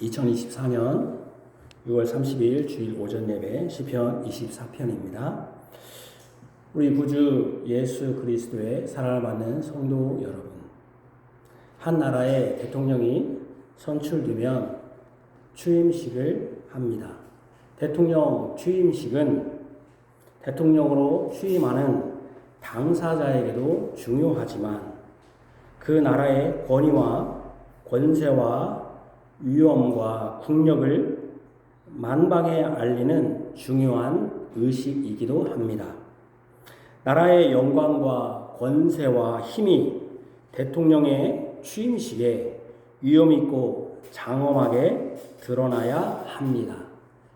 2024년 6월 30일 주일 오전 예배 시편 24편입니다. 우리 구주 예수 그리스도의 사랑을 받는 성도 여러분, 한 나라의 대통령이 선출되면 취임식을 합니다. 대통령 취임식은 대통령으로 취임하는 당사자에게도 중요하지만 그 나라의 권위와 권세와 위엄과 국력을 만방에 알리는 중요한 의식이기도 합니다. 나라의 영광과 권세와 힘이 대통령의 취임식에 위엄있고 장엄하게 드러나야 합니다.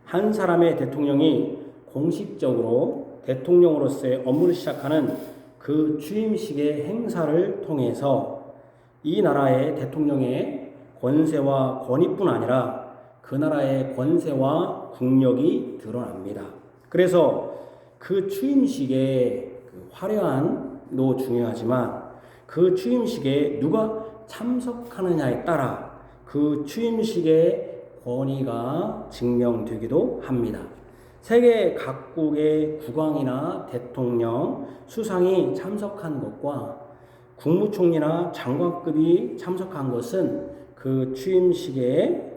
한 사람의 대통령이 공식적으로 대통령으로서의 업무를 시작하는 그 취임식의 행사를 통해서 이 나라의 대통령의 권세와 권위뿐 아니라 그 나라의 권세와 국력이 드러납니다. 그래서 그 취임식의 화려함도 중요하지만 그 취임식에 누가 참석하느냐에 따라 그 취임식의 권위가 증명되기도 합니다. 세계 각국의 국왕이나 대통령, 수상이 참석한 것과 국무총리나 장관급이 참석한 것은 그 취임식의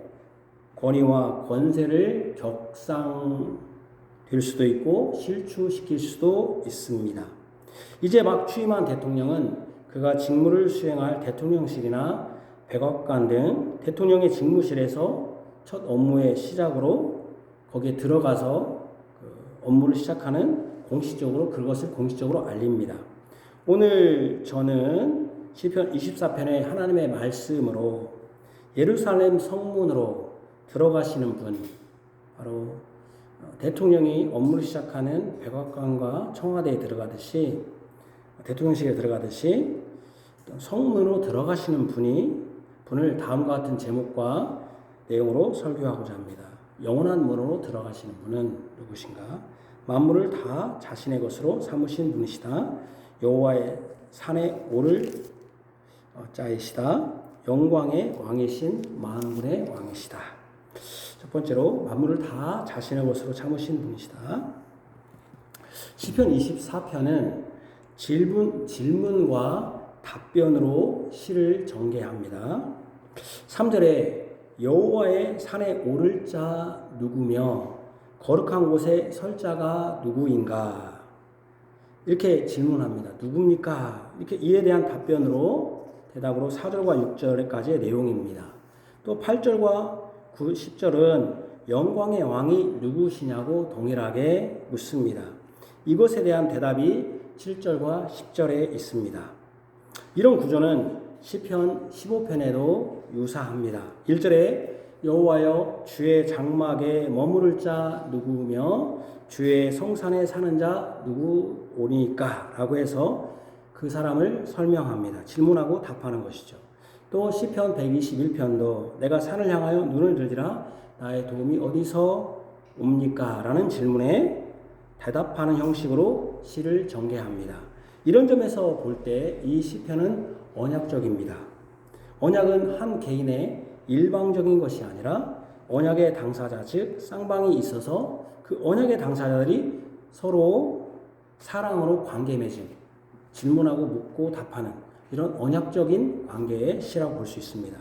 권위와 권세를 격상될 수도 있고 실추시킬 수도 있습니다. 이제 막 취임한 대통령은 그가 직무를 수행할 대통령실이나 백악관 등 대통령의 직무실에서 첫 업무의 시작으로 거기에 들어가서 업무를 시작하는 공식적으로 그것을 공식적으로 알립니다. 오늘 저는 시편 24편의 하나님의 말씀으로 예루살렘 성문으로 들어가시는 분, 바로 대통령이 업무를 시작하는 백악관과 청와대에 들어가듯이 대통령실에 들어가듯이 성문으로 들어가시는 분을 다음과 같은 제목과 내용으로 설교하고자 합니다. 영원한 문으로 들어가시는 분은 누구신가? 만물을 다 자신의 것으로 삼으신 분이시다. 여호와의 산에 오를 자이시다. 영광의 왕이신 만군의 왕이시다. 첫 번째로 만물을 다 자신의 것으로 삼으신 분이시다. 시편 24편은 질문과 답변으로 시를 전개합니다. 3절에 여호와의 산에 오를 자 누구며 거룩한 곳에 설 자가 누구인가? 이렇게 질문합니다. 누굽니까? 이렇게 이에 대한 답변으로 대답으로 4절과 6절까지의 내용입니다. 또 8절과 9, 10절은 영광의 왕이 누구시냐고 동일하게 묻습니다. 이것에 대한 대답이 7절과 10절에 있습니다. 이런 구조는 시편 15편에도 유사합니다. 1절에 여호와여 주의 장막에 머무를 자 누구며 주의 성산에 사는 자 누구오니까 라고 해서 그 사람을 설명합니다. 질문하고 답하는 것이죠. 또 시편 121편도 내가 산을 향하여 눈을 들리라 나의 도움이 어디서 옵니까? 라는 질문에 대답하는 형식으로 시를 전개합니다. 이런 점에서 볼 때 이 시편은 언약적입니다. 언약은 한 개인의 일방적인 것이 아니라 언약의 당사자 즉 쌍방이 있어서 그 언약의 당사자들이 서로 사랑으로 관계 맺음 질문하고 묻고 답하는 이런 언약적인 관계의 시라고 볼 수 있습니다.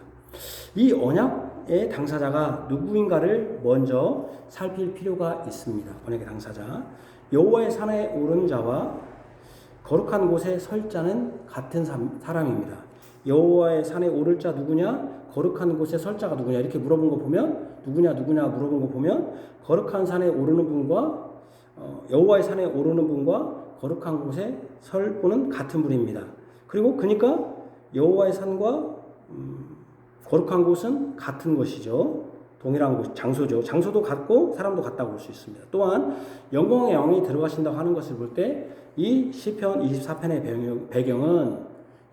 이 언약의 당사자가 누구인가를 먼저 살필 필요가 있습니다. 언약의 당사자. 여호와의 산에 오른 자와 거룩한 곳에 설 자는 같은 사람입니다. 여호와의 산에 오를 자 누구냐? 거룩한 곳에 설 자가 누구냐? 이렇게 물어본 거 보면 누구냐 물어본 거 보면 거룩한 산에 오르는 분과 여호와의 산에 오르는 분과 거룩한 곳에 설 분은 같은 분입니다. 그리고 그러니까 여호와의 산과 거룩한 곳은 같은 것이죠. 동일한 곳, 장소죠. 장소도 같고 사람도 같다고 볼 수 있습니다. 또한 영광의 왕이 들어가신다고 하는 것을 볼 때 이 시편 24편의 배경은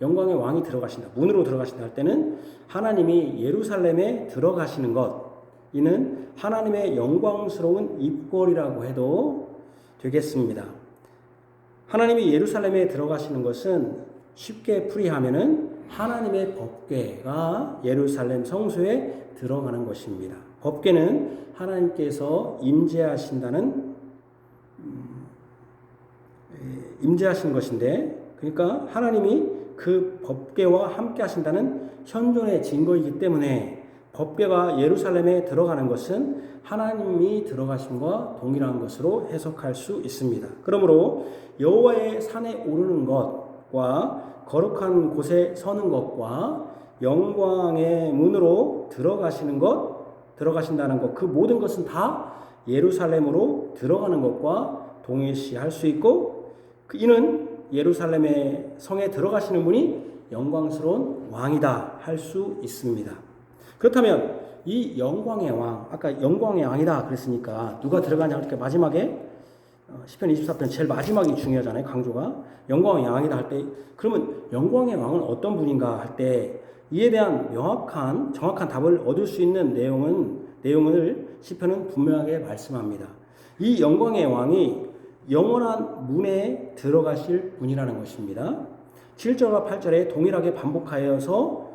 영광의 왕이 들어가신다, 문으로 들어가신다 할 때는 하나님이 예루살렘에 들어가시는 것, 이는 하나님의 영광스러운 입궐이라고 해도 되겠습니다. 하나님이 예루살렘에 들어가시는 것은 쉽게 풀이하면은 하나님의 법궤가 예루살렘 성소에 들어가는 것입니다. 법궤는 하나님께서 임재하신 것인데, 그러니까 하나님이 그 법궤와 함께 하신다는 현존의 증거이기 때문에 법궤가 예루살렘에 들어가는 것은 하나님이 들어가심과 동일한 것으로 해석할 수 있습니다. 그러므로 여호와의 산에 오르는 것과 거룩한 곳에 서는 것과 영광의 문으로 들어가신다는 것, 그 모든 것은 다 예루살렘으로 들어가는 것과 동일시할 수 있고, 이는 예루살렘의 성에 들어가시는 분이 영광스러운 왕이다 할 수 있습니다. 그렇다면 이 영광의 왕, 아까 영광의 왕이다 그랬으니까 누가 들어가냐 할 때 마지막에 시편 24편 제일 마지막이 중요하잖아요. 강조가 영광의 왕이다 할 때, 그러면 영광의 왕은 어떤 분인가 할 때 이에 대한 정확한 답을 얻을 수 있는 내용을 시편은 분명하게 말씀합니다. 이 영광의 왕이 영원한 문에 들어가실 분이라는 것입니다. 7절과 8절에 동일하게 반복하여서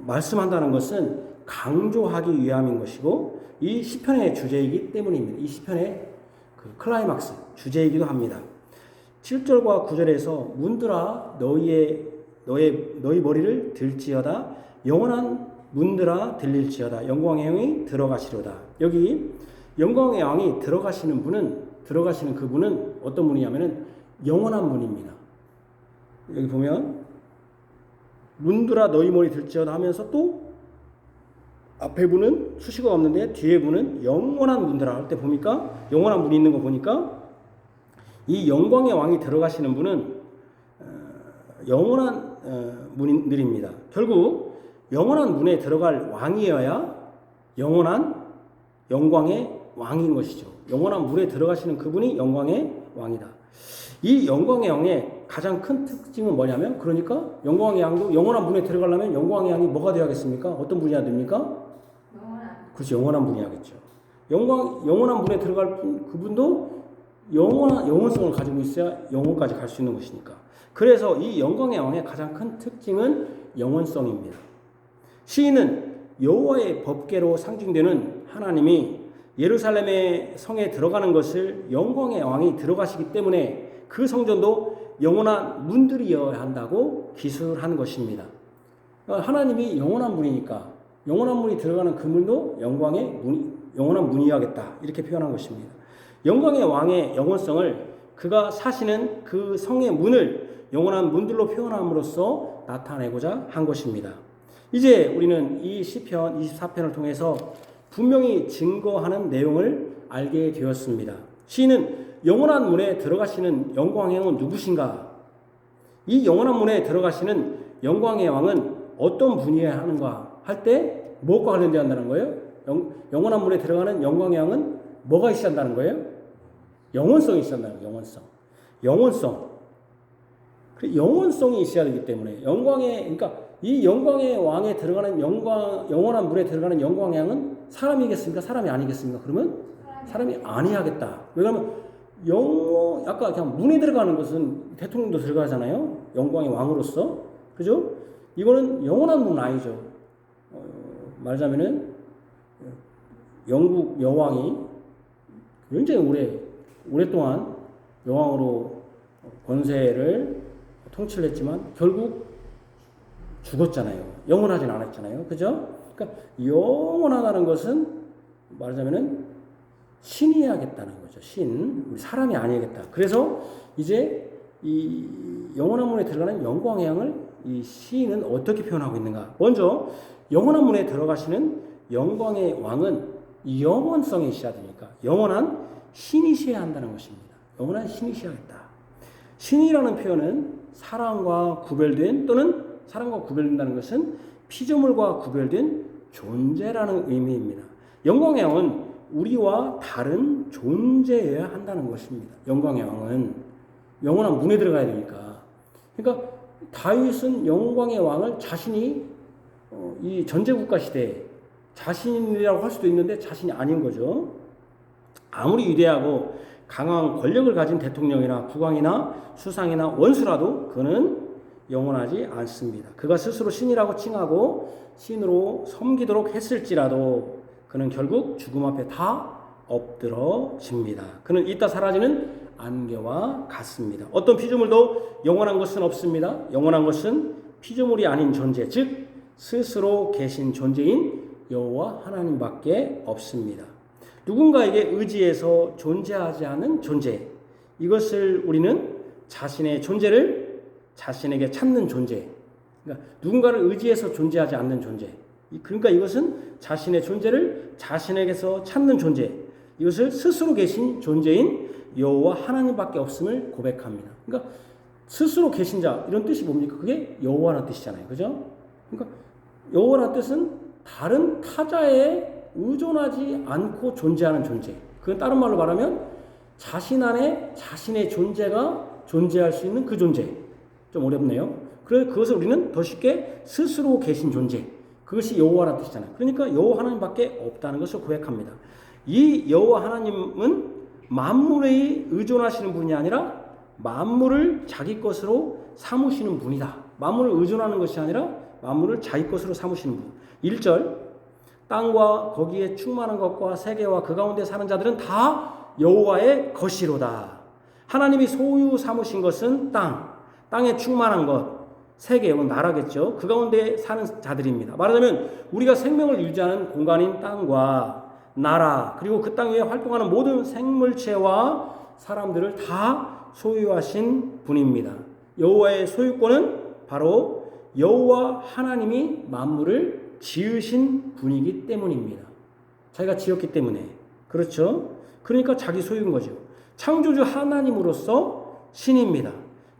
말씀한다는 것은 강조하기 위함인 것이고, 이 시편의 주제이기 때문입니다. 이 시편의 그 클라이막스 주제이기도 합니다. 7절과 9절에서 문들아 너희 머리를 들지어다, 영원한 문들아 들릴지어다, 영광의 왕이 들어가시려다. 여기 영광의 왕이 들어가시는 그분은 어떤 분이냐면은 영원한 분입니다. 여기 보면 문들아 너희 머리 들지어다 하면서 또 앞에 분은 수식어가 없는데 뒤에 분은 영원한 문들아 할 때 보니까 영원한 문이 있는 거 보니까 이 영광의 왕이 들어가시는 분은 영원한 문들입니다. 결국 영원한 문에 들어갈 왕이어야 영광의 왕인 것이죠. 영원한 문에 들어가시는 그분이 영광의 왕이다. 이 영광의 왕의 가장 큰 특징은 뭐냐면, 그러니까 영광의 왕도 영원한 문에 들어가려면 영광의 왕이 뭐가 되어야겠습니까? 어떤 분이야 됩니까? 그렇죠. 영원한 분이야겠죠. 영원한 문에 들어갈 그분도 영원성을 가지고 있어야 영원까지 갈 수 있는 것이니까. 그래서 이 영광의 왕의 가장 큰 특징은 영원성입니다. 시인은 여호와의 법궤로 상징되는 하나님이 예루살렘의 성에 들어가는 것을 영광의 왕이 들어가시기 때문에 그 성전도 영원한 문들이어야 한다고 기술한 것입니다. 하나님이 영원한 분이니까 영원한 문이 들어가는 그 문도 영원한 문이어야겠다, 이렇게 표현한 것입니다. 영광의 왕의 영원성을 그가 사시는 그 성의 문을 영원한 문들로 표현함으로써 나타내고자 한 것입니다. 이제 우리는 이 시편 24편을 통해서 분명히 증거하는 내용을 알게 되었습니다. 시인은 영원한 문에 들어가시는 영광의 왕은 누구신가? 이 영원한 문에 들어가시는 영광의 왕은 어떤 분이어야 하는가 할 때 무엇과 관련되었다는 거예요? 영원한 문에 들어가는 영광의 왕은 뭐가 있어야 한다는 거예요? 영원성이 있어야 한다는 거예요. 영원성이 있어야 되기 때문에 그러니까 이 영광의 왕에 들어가는 영원한 문에 들어가는 영광의 왕은 사람이겠습니까? 사람이 아니겠습니까? 그러면 사람이 아니야겠다. 왜냐하면 아까 그냥 문에 들어가는 것은 대통령도 들어가잖아요. 영광의 왕으로서. 그죠? 이거는 영원한 문은 아니죠. 말하자면은 영국 여왕이 굉장히 오랫동안 여왕으로 권세를 통치를 했지만 결국 죽었잖아요. 영원하진 않았잖아요. 그죠? 그러니까 영원하다는 것은 말하자면은 신이어야겠다는 거죠. 우리 사람이 아니겠다. 그래서 이제 이 영원한 문에 들어가는 영광의 왕을 이 시인은 어떻게 표현하고 있는가? 먼저 영원한 문에 들어가시는 영광의 왕은 영원성이 있어야 되니까 영원한 신이셔야 한다는 것입니다. 영원한 신이셔야겠다. 신이라는 표현은 사람과 구별된다는 것은 피조물과 구별된 존재라는 의미입니다. 영광의 왕은 우리와 다른 존재여야 한다는 것입니다. 영광의 왕은 영원한 문에 들어가야 되니까. 그러니까 다윗은 영광의 왕을 자신이 이 전제국가 시대에 자신이라고 할 수도 있는데 자신이 아닌 거죠. 아무리 위대하고 강한 권력을 가진 대통령이나 국왕이나 수상이나 원수라도 그는 영원하지 않습니다. 그가 스스로 신이라고 칭하고 신으로 섬기도록 했을지라도 그는 결국 죽음 앞에 다 엎드러집니다. 그는 이따 사라지는 안개와 같습니다. 어떤 피조물도 영원한 것은 없습니다. 영원한 것은 피조물이 아닌 존재, 즉 스스로 계신 존재인 여호와 하나님밖에 없습니다. 누군가에게 의지해서 존재하지 않은 존재, 이것을 우리는 자신의 존재를 자신에게 찾는 존재, 그러니까 누군가를 의지해서 존재하지 않는 존재, 그러니까 이것은 자신의 존재를 자신에게서 찾는 존재, 이것을 스스로 계신 존재인 여호와 하나님밖에 없음을 고백합니다. 그러니까 스스로 계신 자, 이런 뜻이 뭡니까? 그게 여호와라는 뜻이잖아요. 그죠? 그러니까 여호와라는 뜻은 다른 타자에 의존하지 않고 존재하는 존재. 그건 다른 말로 말하면 자신 안에 자신의 존재가 존재할 수 있는 그 존재. 좀 어렵네요. 그래서 그것을 우리는 더 쉽게 스스로 계신 존재. 그것이 여호와라는 뜻이잖아요. 그러니까 여호와 하나님밖에 없다는 것을 고백합니다. 이 여호와 하나님은 만물에 의존하시는 분이 아니라 만물을 자기 것으로 삼으시는 분이다. 만물을 의존하는 것이 아니라 만물을 자기 것으로 삼으시는 분. 1절, 땅과 거기에 충만한 것과 세계와 그 가운데 사는 자들은 다 여호와의 것이로다. 하나님이 소유 삼으신 것은 땅에 충만한 것, 세계, 나라겠죠. 그 가운데 사는 자들입니다. 말하자면 우리가 생명을 유지하는 공간인 땅과 나라, 그리고 그 땅 위에 활동하는 모든 생물체와 사람들을 다 소유하신 분입니다. 여호와의 소유권은 바로 여호와 하나님이 만물을 지으신 분이기 때문입니다. 자기가 지었기 때문에. 그렇죠? 그러니까 자기 소유인 거죠. 창조주 하나님으로서 신입니다.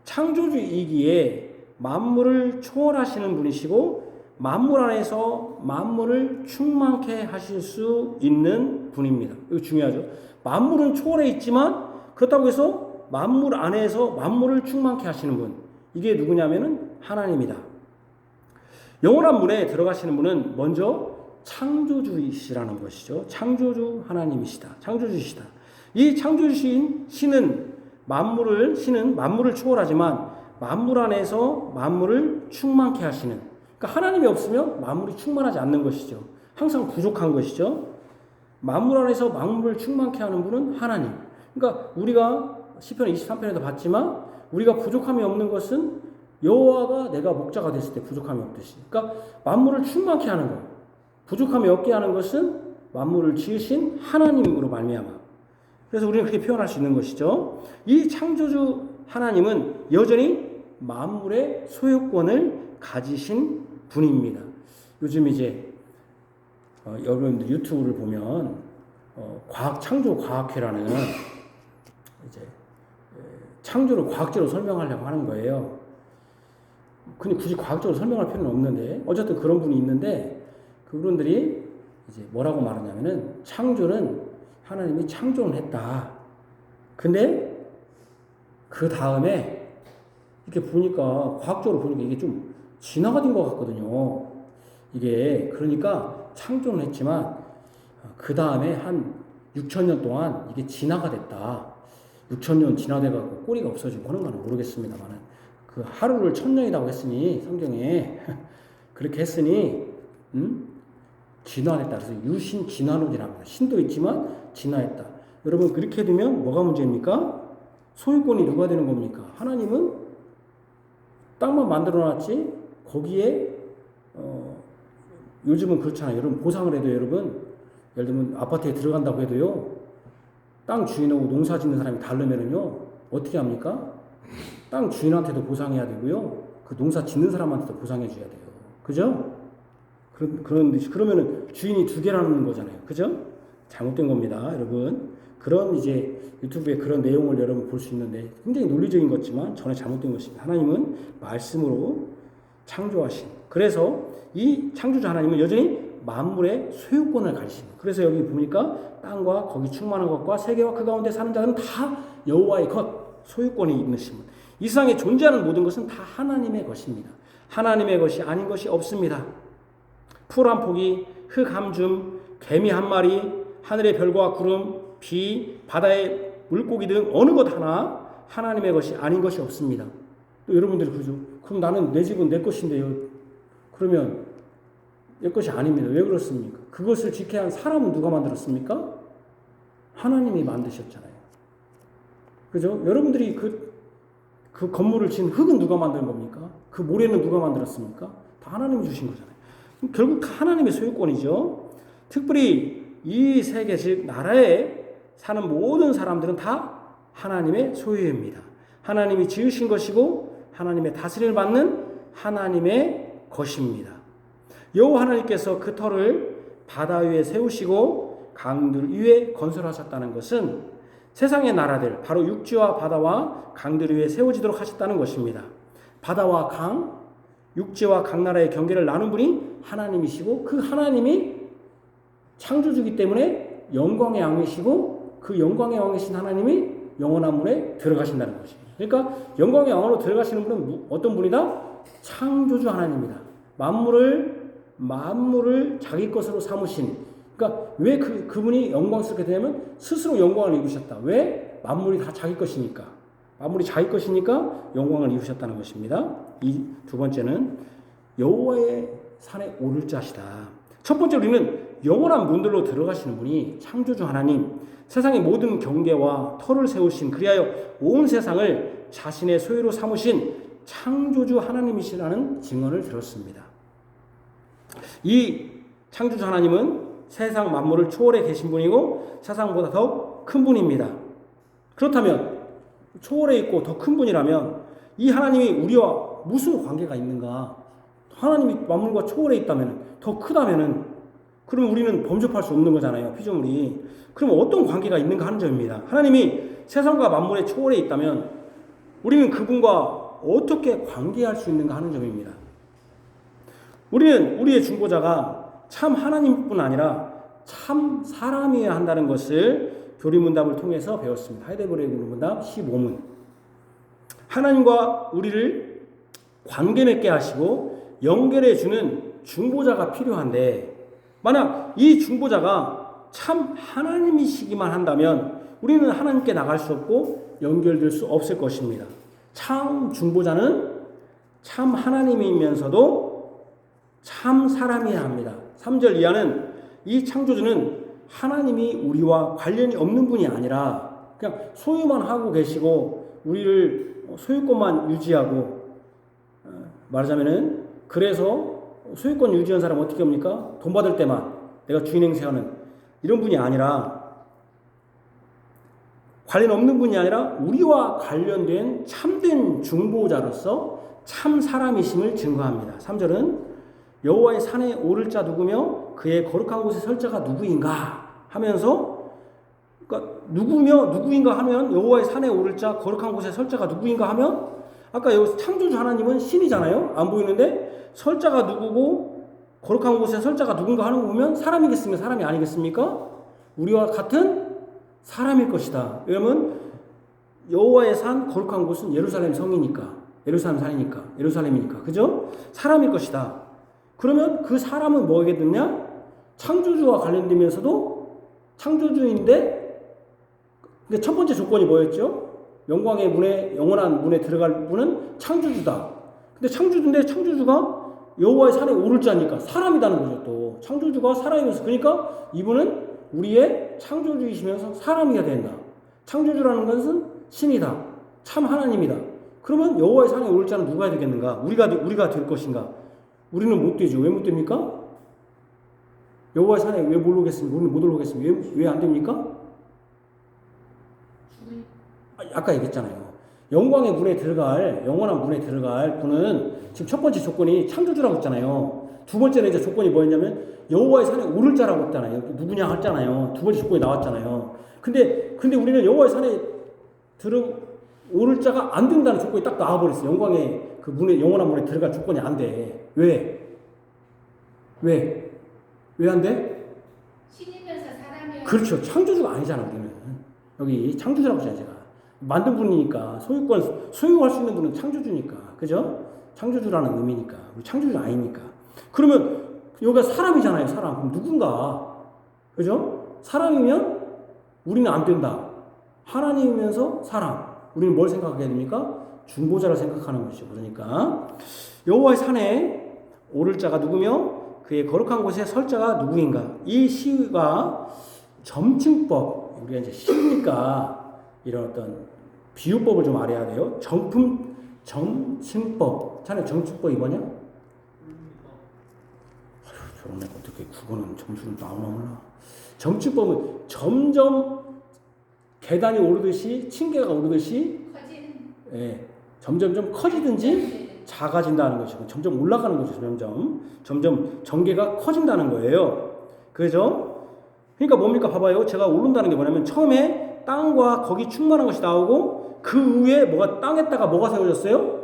창조주이기에 만물을 초월하시는 분이시고 만물 안에서 만물을 충만케 하실 수 있는 분입니다. 이거 중요하죠. 만물은 초월해 있지만 그렇다고 해서 만물 안에서 만물을 충만케 하시는 분. 이게 누구냐면은 하나님이다. 영원한 문에 들어가시는 분은 먼저 창조주이시라는 것이죠. 창조주 하나님이시다. 창조주시다. 이 창조주신 신은 만물을 초월하지만 만물 안에서 만물을 충만케 하시는, 그러니까 하나님이 없으면 만물이 충만하지 않는 것이죠. 항상 부족한 것이죠. 만물 안에서 만물을 충만케 하는 분은 하나님. 그러니까 우리가 시편 23편에도 봤지만 우리가 부족함이 없는 것은 여호와가 내가 목자가 됐을 때 부족함이 없듯이. 그러니까 만물을 충만케 하는 것, 부족함이 없게 하는 것은 만물을 지으신 하나님으로 말미암아. 그래서 우리는 그렇게 표현할 수 있는 것이죠. 이 창조주 하나님은 여전히 만물의 소유권을 가지신 분입니다. 요즘 이제 여러분들 유튜브를 보면 창조과학회라는 이제 창조를 과학적으로 설명하려고 하는 거예요. 근데 굳이 과학적으로 설명할 필요는 없는데 어쨌든 그런 분이 있는데 그분들이 이제 뭐라고 말하냐면은 창조는 하나님이 창조를 했다. 근데 그 다음에 이렇게 보니까 과학적으로 보니까 이게 좀 진화가 된 것 같거든요. 이게 그러니까 창조는 했지만 그 다음에 한 6,000년 동안 이게 진화가 됐다. 6,000년 진화돼가지고 꼬리가 없어지고 하는 건 모르겠습니다만은 그 하루를 1,000년이라고 했으니 성경에 그렇게 했으니 진화했다. 그래서 유신 진화론이라고 합니다. 신도 있지만 진화했다. 여러분 그렇게 되면 뭐가 문제입니까? 소유권이 누가 되는 겁니까? 하나님은 땅만 만들어놨지 거기에 요즘은 그렇잖아요. 여러분 보상을 해도 여러분 예를 들면 아파트에 들어간다고 해도요. 땅 주인하고 농사 짓는 사람이 다르면은요. 어떻게 합니까? 땅 주인한테도 보상해야 되고요. 그 농사 짓는 사람한테도 보상해 줘야 돼요. 그죠? 그러면은 주인이 두 개라는 거잖아요. 그죠? 잘못된 겁니다, 여러분. 그런 이제 유튜브에 그런 내용을 여러분 볼 수 있는데 굉장히 논리적인 것지만 전혀 잘못된 것입니다. 하나님은 말씀으로 창조하신. 그래서 이 창조자 하나님은 여전히 만물의 소유권을 가지십니다. 그래서 여기 보니까 땅과 거기 충만한 것과 세계와 그 가운데 사는 자들은 다 여호와의 것, 소유권이 있으신 분. 이 세상에 존재하는 모든 것은 다 하나님의 것입니다. 하나님의 것이 아닌 것이 없습니다. 풀 한 포기, 흙 한 줌, 개미 한 마리, 하늘의 별과 구름, 비, 바다의 물고기 등 어느 것 하나 하나님의 것이 아닌 것이 없습니다. 또 여러분들이 그러죠. 그럼 나는 내 집은 내 것인데요. 그러면 내 것이 아닙니다. 왜 그렇습니까? 그것을 지켜야 한 사람은 누가 만들었습니까? 하나님이 만드셨잖아요. 그죠? 여러분들이 그 건물을 진 흙은 누가 만든 겁니까? 그 모래는 누가 만들었습니까? 다 하나님이 주신 거잖아요. 결국 다 하나님의 소유권이죠. 특별히 이 세계, 즉 나라에 사는 모든 사람들은 다 하나님의 소유입니다. 하나님이 지으신 것이고 하나님의 다스림을 받는 하나님의 것입니다. 여호와 하나님께서 그 터를 바다 위에 세우시고 강들 위에 건설하셨다는 것은 세상의 나라들, 바로 육지와 바다와 강들 위에 세워지도록 하셨다는 것입니다. 바다와 강, 육지와 각 나라의 경계를 나눈 분이 하나님이시고 그 하나님이 창조주기 때문에 영광의 왕이시고 그 영광의 왕이신 하나님이 영원한 문에 들어가신다는 것입니다. 그러니까 영광의 왕으로 들어가시는 분은 어떤 분이다? 창조주 하나님이다. 만물을 자기 것으로 삼으신, 그러니까 왜 그분이 영광스럽게 되냐면 스스로 영광을 이루셨다. 왜? 만물이 다 자기 것이니까. 만물이 자기 것이니까 영광을 이루셨다는 것입니다. 이 두 번째는 여호와의 산에 오를 자시다. 첫 번째 우리는 영원한 문들로 들어가시는 분이 창조주 하나님, 세상의 모든 경계와 터를 세우신, 그리하여 온 세상을 자신의 소유로 삼으신 창조주 하나님이시라는 증언을 들었습니다. 이 창조주 하나님은 세상 만물을 초월해 계신 분이고 세상보다 더 큰 분입니다. 그렇다면 초월해 있고 더 큰 분이라면 이 하나님이 우리와 무슨 관계가 있는가? 하나님이 만물과 초월해 있다면, 더 크다면은, 그럼 우리는 범접할 수 없는 거잖아요. 피조물이. 그럼 어떤 관계가 있는가 하는 점입니다. 하나님이 세상과 만물에 초월해 있다면 우리는 그분과 어떻게 관계할 수 있는가 하는 점입니다. 우리는 우리의 중보자가 참 하나님뿐 아니라 참 사람이어야 한다는 것을 교리문답을 통해서 배웠습니다. 하이델베르크 교리문답 15문. 하나님과 우리를 관계 맺게 하시고 연결해 주는 중보자가 필요한데, 만약 이 중보자가 참 하나님이시기만 한다면 우리는 하나님께 나갈 수 없고 연결될 수 없을 것입니다. 참 중보자는 참 하나님이면서도 참 사람이어야 합니다. 3절 이하는 이 창조주는 하나님이 우리와 관련이 없는 분이 아니라 그냥 소유만 하고 계시고 우리를 소유권만 유지하고, 말하자면은 그래서 소유권 유지한 사람은 어떻게 합니까? 돈 받을 때만 내가 주인 행세하는 이런 분이 아니라, 관련 없는 분이 아니라 우리와 관련된 참된 중보자로서 참 사람이심을 증거합니다. 3절은 여호와의 산에 오를 자 누구며 그의 거룩한 곳에 설 자가 누구인가 하면서, 그러니까 누구인가 하면 여호와의 산에 오를 자, 거룩한 곳에 설 자가 누구인가 하면, 아까 여기 창조주 하나님은 신이잖아요. 안 보이는데 설 자가 누구고 거룩한 곳에 설 자가 누군가 하는 거 보면 사람이겠습니까? 사람이 아니겠습니까? 우리와 같은 사람일 것이다. 왜냐면 여호와의 산, 거룩한 곳은 예루살렘 성이니까, 예루살렘 산이니까, 예루살렘이니까, 그죠? 사람일 것이다. 그러면 그 사람은 뭐겠느냐? 창조주와 관련되면서도 창조주인데, 근데 첫 번째 조건이 뭐였죠? 영광의 문에, 영원한 문에 들어갈 분은 창조주다. 근데 창조주인데 창조주가 여호와의 산에 오를 자니까 사람이라는 거죠. 또 창조주가 사람이면서, 그러니까 이분은 우리의 창조주이시면서 사람이어야 된다. 창조주라는 것은 신이다. 참 하나님이다. 그러면 여호와의 산에 오를 자는 누가 해야 되겠는가? 우리가 될 것인가? 우리는 못 되죠. 왜 못 됩니까? 여호와의 산에 왜 못 오겠습니까? 우리는 못 올라오겠습니까? 왜 안 됩니까? 아까 얘기했잖아요. 영광의 문에 들어갈, 영원한 문에 들어갈 분은 지금 첫 번째 조건이 창조주라고 했잖아요. 두 번째는 이제 조건이 뭐였냐면 여호와의 산에 오를 자라고 했잖아요. 누구냐 했잖아요. 두 번째 조건이 나왔잖아요. 근데 우리는 여호와의 산에 오를 자가 안 된다는 조건이 딱 나와버렸어요. 영광의 그 문에, 영원한 문에 들어갈 조건이 안 돼. 왜 안 돼? 신이면서 사람이요. 그렇죠. 창조주가 아니잖아, 우리는. 여기 창조주라고 했잖아요, 제가. 만든 분이니까, 소유할 수 있는 분은 창조주니까. 그죠? 창조주라는 의미니까. 우리 창조주 아니니까. 그러면 여기가 사람이잖아요, 사람. 그럼 누군가. 그죠? 사람이면 우리는 안 된다. 하나님이면서 사람. 우리는 뭘 생각하게 됩니까? 중보자를 생각하는 것이죠. 그러니까 여호와의 산에 오를 자가 누구며 그의 거룩한 곳에 설 자가 누구인가. 이 시가 점층법, 우리가 이제 시니까 이런 어떤 비유법을 좀 알아야 돼요. 점층법. 자네 점층법 이거냐? 저런 애가 어떻게 국어는 점수는 나오나 몰라. 점층법은 점점 계단이 오르듯이 층계가 오르듯이 커지는 점점 커지든지 작아진다는 것이고 점점 올라가는 거죠. 점점 전개가 커진다는 거예요. 그죠? 그러니까 뭡니까? 봐봐요. 제가 오른다는 게 뭐냐면 처음에 땅과 거기 충만한 것이 나오고 그 위에 땅에다가 뭐가 세워졌어요?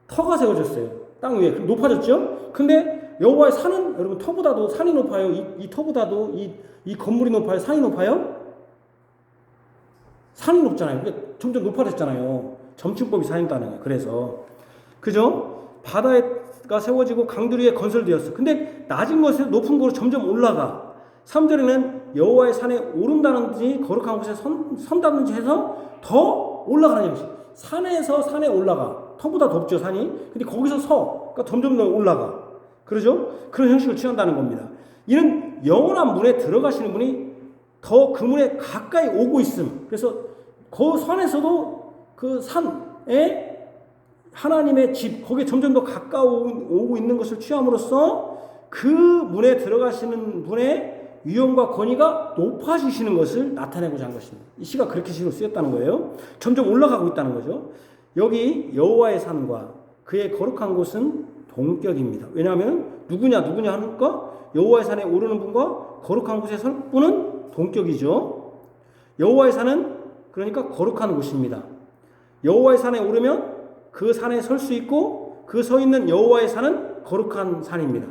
터가 세워졌어요. 땅 위에 높아졌죠? 근데 여호와의 산은 여러분 터보다도 산이 높아요. 이 터보다도 이 건물이 높아요. 산이 높아요? 산이 높잖아요. 그러니까 점점 높아졌잖아요. 점층법이 사용되는 거예요. 그래서 그죠? 바다가 세워지고 강들 위에 건설되었어. 근데 낮은 곳에서 높은 곳으로 점점 올라가. 3절에는 여호와의 산에 오른다든지 거룩한 곳에 선다든지 해서 더 올라가는 형식. 산에서 산에 올라가. 터보다 덥죠, 산이. 근데 거기서 그러니까 점점 더 올라가. 그러죠? 그런 형식을 취한다는 겁니다. 이는 영원한 문에 들어가시는 분이 더 그 문에 가까이 오고 있음. 그래서 그 산에서도 그 산에 하나님의 집, 거기에 점점 더 가까워오고 있는 것을 취함으로써 그 문에 들어가시는 분의 위엄과 권위가 높아지시는 것을 나타내고자 한 것입니다. 이 시가 그렇게 시로 쓰였다는 거예요. 점점 올라가고 있다는 거죠. 여기 여호와의 산과 그의 거룩한 곳은 동격입니다. 왜냐하면 누구냐 하니까 여호와의 산에 오르는 분과 거룩한 곳에 설 분은 동격이죠. 여호와의 산은 그러니까 거룩한 곳입니다. 여호와의 산에 오르면 그 산에 설 수 있고 그 서 있는 여호와의 산은 거룩한 산입니다.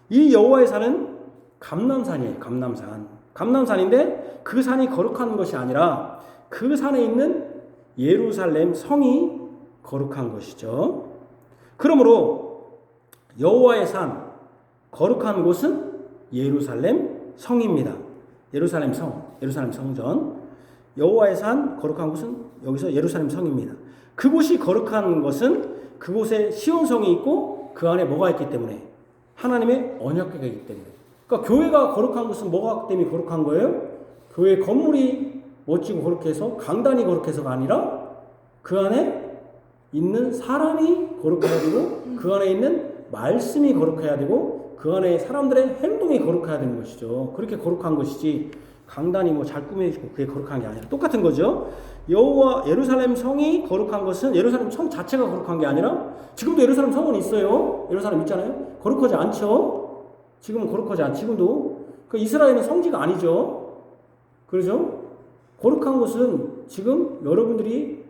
이 여호와의 산은 감람산이에요. 감람산인데 그 산이 거룩한 것이 아니라 그 산에 있는 예루살렘 성이 거룩한 것이죠. 그러므로 여호와의 산 거룩한 곳은 예루살렘 성입니다. 예루살렘 성전. 여호와의 산 거룩한 곳은 여기서 예루살렘 성입니다. 그곳이 거룩한 것은 그곳에 시온성이 있고 그 안에 뭐가 있기 때문에 하나님의 언약궤가 있기 때문에. 그러니까 교회가 거룩한 것은 뭐가 때문에 거룩한 거예요? 교회 건물이 멋지고 거룩해서 강단이 거룩해서가 아니라 그 안에 있는 사람이 거룩해야 되고 그 안에 있는 말씀이 거룩해야 되고 그 안에 사람들의 행동이 거룩해야 되는 것이죠. 그렇게 거룩한 것이지 강단이 잘 꾸며지고 그게 거룩한 게 아니라 똑같은 거죠. 여호와 예루살렘 성이 거룩한 것은 예루살렘 성 자체가 거룩한 게 아니라 지금도 예루살렘 성은 있어요. 예루살렘 있잖아요. 거룩하지 않죠. 지금은 거룩하지 않죠. 지금도 그 이스라엘은 성지가 아니죠. 그렇죠? 거룩한 것은 지금 여러분들이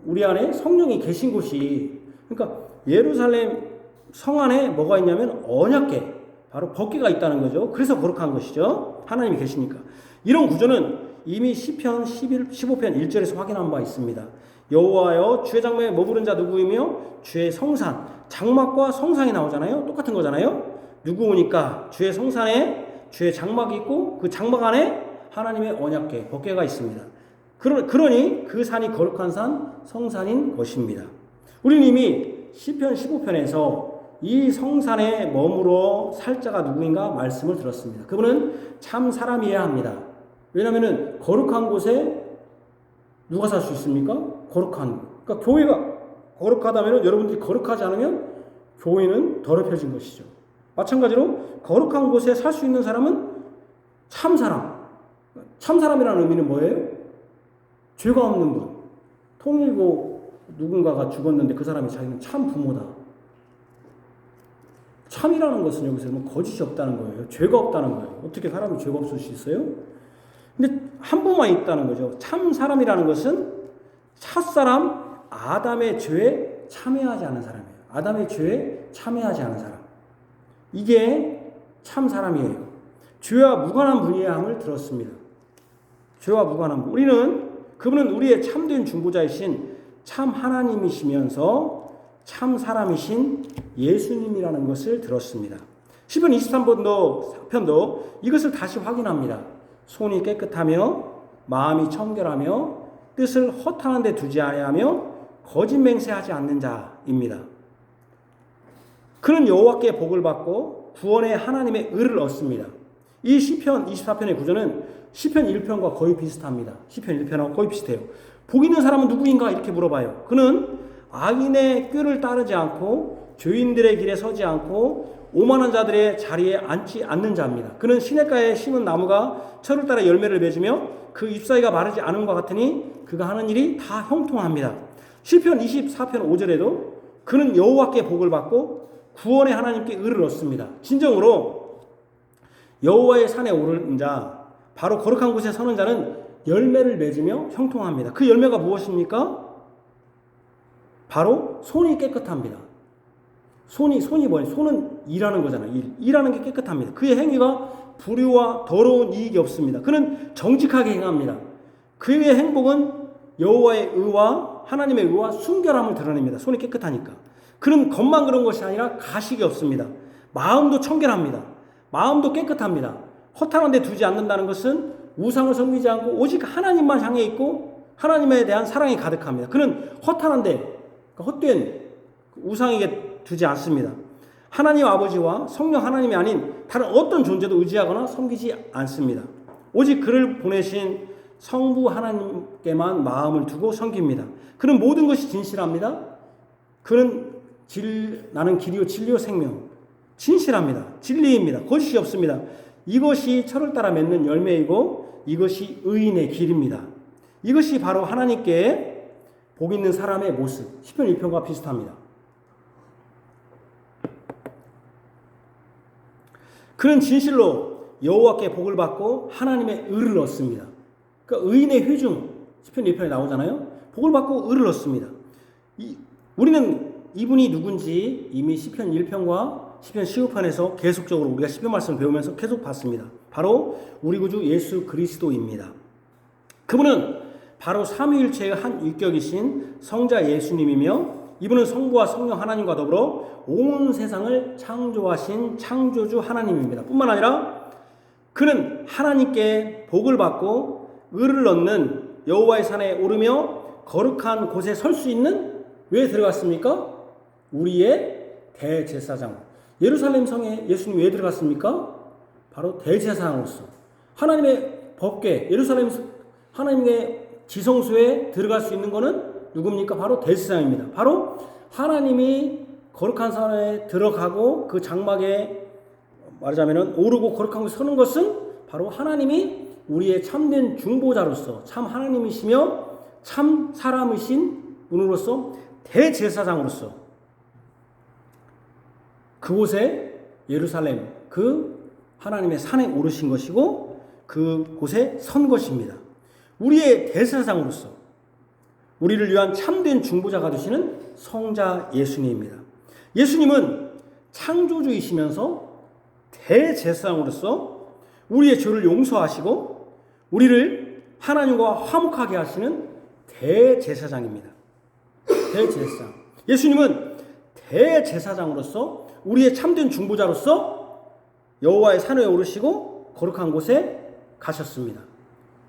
우리 안에 성령이 계신 곳이 그러니까 예루살렘 성 안에 뭐가 있냐면 언약궤 바로 법궤가 있다는 거죠. 그래서 거룩한 것이죠. 하나님이 계시니까. 이런 구조는 이미 시편 15편 1절에서 확인한 바 있습니다. 여호와여 주의 장막에 머무른 자 누구이며 주의 성산 장막과 성상이 나오잖아요. 똑같은 거잖아요. 누구니까 주의 성산에 주의 장막이 있고 그 장막 안에 하나님의 언약궤 법궤가 있습니다. 그러니 그 산이 거룩한 산 성산인 것입니다. 우리는 이미 시편 15편에서 이 성산에 머무러 살 자가 누구인가 말씀을 들었습니다. 그분은 참 사람이어야 합니다. 왜냐하면 거룩한 곳에 누가 살 수 있습니까? 거룩한 곳. 그러니까 교회가 거룩하다면 여러분들이 거룩하지 않으면 교회는 더럽혀진 것이죠. 마찬가지로 거룩한 곳에 살 수 있는 사람은 참 사람. 참 사람이라는 의미는 뭐예요? 죄가 없는 분. 통일고 누군가가 죽었는데 그 사람이 자기는 참 부모다. 참이라는 것은 여기서 거짓이 없다는 거예요. 죄가 없다는 거예요. 어떻게 사람이 죄가 없을 수 있어요? 근데 한 분만 있다는 거죠. 참 사람이라는 것은 첫사람 아담의 죄에 참여하지 않은 사람이에요. 아담의 죄에 참여하지 않은 사람. 이게 참 사람이에요. 죄와 무관한 분이어야 함을 들었습니다. 죄와 무관한 분. 그분은 우리의 참된 중보자이신 참 하나님이시면서 참 사람이신 예수님이라는 것을 들었습니다. 시편 23편도 이것을 다시 확인합니다. 손이 깨끗하며 마음이 청결하며 뜻을 허탄한 데 두지 아니하며 거짓 맹세하지 않는 자입니다. 그는 여호와께 복을 받고 구원의 하나님의 의를 얻습니다. 이 시편 24편의 구조는 시편 1편과 거의 비슷합니다. 시편 1편하고 거의 비슷해요. 복 있는 사람은 누구인가 이렇게 물어봐요. 그는 악인의 꾀를 따르지 않고 죄인들의 길에 서지 않고 오만한 자들의 자리에 앉지 않는 자입니다. 그는 시냇가에 심은 나무가 철을 따라 열매를 맺으며 그 잎사귀가 마르지 않은 것 같으니 그가 하는 일이 다 형통합니다. 시편 24편 5절에도 그는 여호와께 복을 받고 구원의 하나님께 의를 얻습니다. 진정으로 여호와의 산에 오른 자, 바로 거룩한 곳에 서는 자는 열매를 맺으며 형통합니다. 그 열매가 무엇입니까? 바로 손이 깨끗합니다. 손이 뭐예요? 손은 일하는 거잖아요. 일하는 게 깨끗합니다. 그의 행위가 불의와 더러운 이익이 없습니다. 그는 정직하게 행합니다. 그의 행복은 여호와의 의와 하나님의 의와 순결함을 드러냅니다. 손이 깨끗하니까. 그는 겉만 그런 것이 아니라 가식이 없습니다. 마음도 청결합니다. 마음도 깨끗합니다. 허탄한 데 두지 않는다는 것은 우상을 섬기지 않고 오직 하나님만 향해 있고 하나님에 대한 사랑이 가득합니다. 그는 허탄한 데, 헛된 우상에게 두지 않습니다. 하나님 아버지와 성령 하나님이 아닌 다른 어떤 존재도 의지하거나 섬기지 않습니다. 오직 그를 보내신 성부 하나님께만 마음을 두고 섬깁니다. 그는 모든 것이 진실합니다. 그는 나는 길이요 진리요 생명. 진실합니다. 진리입니다. 거짓이 없습니다. 이것이 철을 따라 맺는 열매이고 이것이 의인의 길입니다. 이것이 바로 하나님께 복 있는 사람의 모습. 시편 1편과 비슷합니다. 그는 진실로 여호와께 복을 받고 하나님의 의를 얻습니다. 그러니까 의인의 회중 시편 1편에 나오잖아요. 복을 받고 의를 얻습니다. 우리는 이분이 누군지 이미 시편 1편과 시편 15편에서 계속적으로 우리가 시편 말씀을 배우면서 계속 봤습니다. 바로 우리 구주 예수 그리스도입니다. 그분은 바로 삼위일체의 한 일격이신 성자 예수님이며 이분은 성부와 성령 하나님과 더불어 온 세상을 창조하신 창조주 하나님입니다. 뿐만 아니라 그는 하나님께 복을 받고 의를 얻는 여호와의 산에 오르며 거룩한 곳에 설 수 있는 왜 들어갔습니까? 우리의 대제사장. 예루살렘 성에 예수님이 왜 들어갔습니까? 바로 대제사장으로서 하나님의 법궤, 예루살렘 하나님의 지성소에 들어갈 수 있는 것은 누굽니까? 바로 대제사장입니다. 바로 하나님이 거룩한 산에 들어가고 그 장막에 말하자면 오르고 거룩한 곳에 서는 것은 바로 하나님이 우리의 참된 중보자로서 참 하나님이시며 참 사람이신 분으로서 대제사장으로서 그곳에 예루살렘 그 하나님의 산에 오르신 것이고 그곳에 선 것입니다. 우리의 대제사장으로서 우리를 위한 참된 중보자가 되시는 성자 예수님입니다. 예수님은 창조주이시면서 대제사장으로서 우리의 죄를 용서하시고 우리를 하나님과 화목하게 하시는 대제사장입니다. 대제사장. 예수님은 대제사장으로서 우리의 참된 중보자로서 여호와의 산에 오르시고 거룩한 곳에 가셨습니다.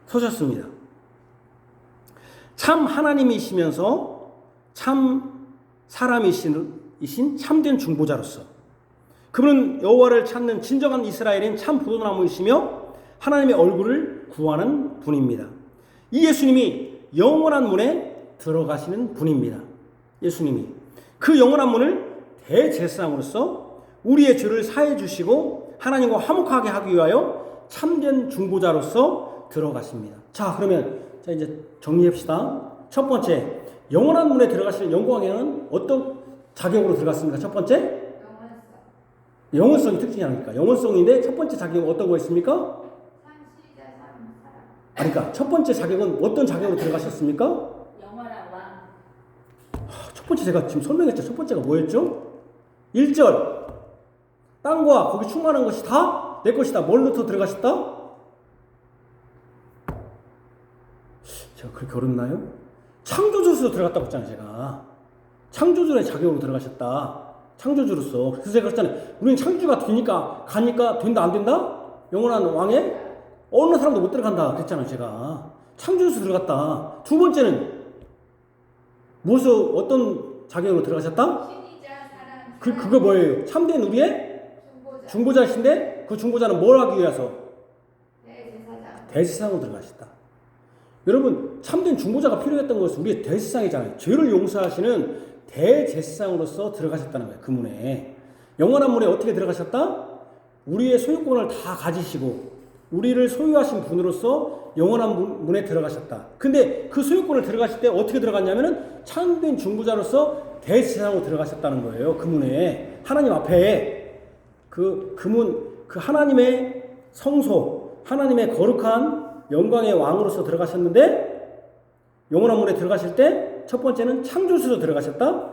서셨습니다. 참 하나님이시면서 참 사람이신 참된 중보자로서 그분은 여호와를 찾는 진정한 이스라엘인 참 포도나무이시며 하나님의 얼굴을 구하는 분입니다. 이 예수님이 영원한 문에 들어가시는 분입니다. 예수님이 그 영원한 문을 대제사장으로서 우리의 죄를 사해 주시고 하나님과 화목하게 하기 위하여 참된 중보자로서 들어가십니다. 자, 그러면 이제 정리합시다. 첫 번째, 영원한 문에 들어가시는 영광에는 어떤 자격으로 들어갔습니까? 첫 번째, 영원성이 특징이 아닙니까? 영원성인데 첫 번째 자격은 어떤 거였습니까? 그러니까 첫 번째 자격은 어떤 자격으로 들어가셨습니까? 영원한 왕. 첫 번째 제가 지금 설명했죠. 첫 번째가 뭐였죠? 1절 땅과 거기 충만한 것이 다 내 것이다. 뭘로부터 들어가셨다? 제가 그렇게 어렵나요? 창조주로서 들어갔다고 했잖아요. 제가 창조주의 자격으로 들어가셨다. 창조주로서. 그래서 제가 그랬잖아요. 우리는 창조주가 되니까 가니까 된다 안 된다? 영원한 왕에 어느 사람도 못 들어간다 그랬잖아요. 제가 창조주로서 들어갔다. 두 번째는 무엇을 어떤 자격으로 들어가셨다? 신이자 사람. 그거 뭐예요? 참된 우리의 중보자. 중보자이신데 그 중보자는 뭘 하기 위해서? 대제사장. 대제사장으로 들어가셨다. 여러분 참된 중보자가 필요했던 것은 우리의 대제사장이잖아요. 죄를 용서하시는 대제사장으로서 들어가셨다는 거예요. 그 문에. 영원한 문에 어떻게 들어가셨다? 우리의 소유권을 다 가지시고 우리를 소유하신 분으로서 영원한 문에 들어가셨다. 근데 그 소유권을 들어가실 때 어떻게 들어갔냐면은 참된 중보자로서 대제사장으로 들어가셨다는 거예요. 그 문에. 하나님 앞에 그 문, 그 하나님의 성소, 하나님의 거룩한 영광의 왕으로서 들어가셨는데 영원한 문에 들어가실 때 첫 번째는 창조주로 들어가셨다.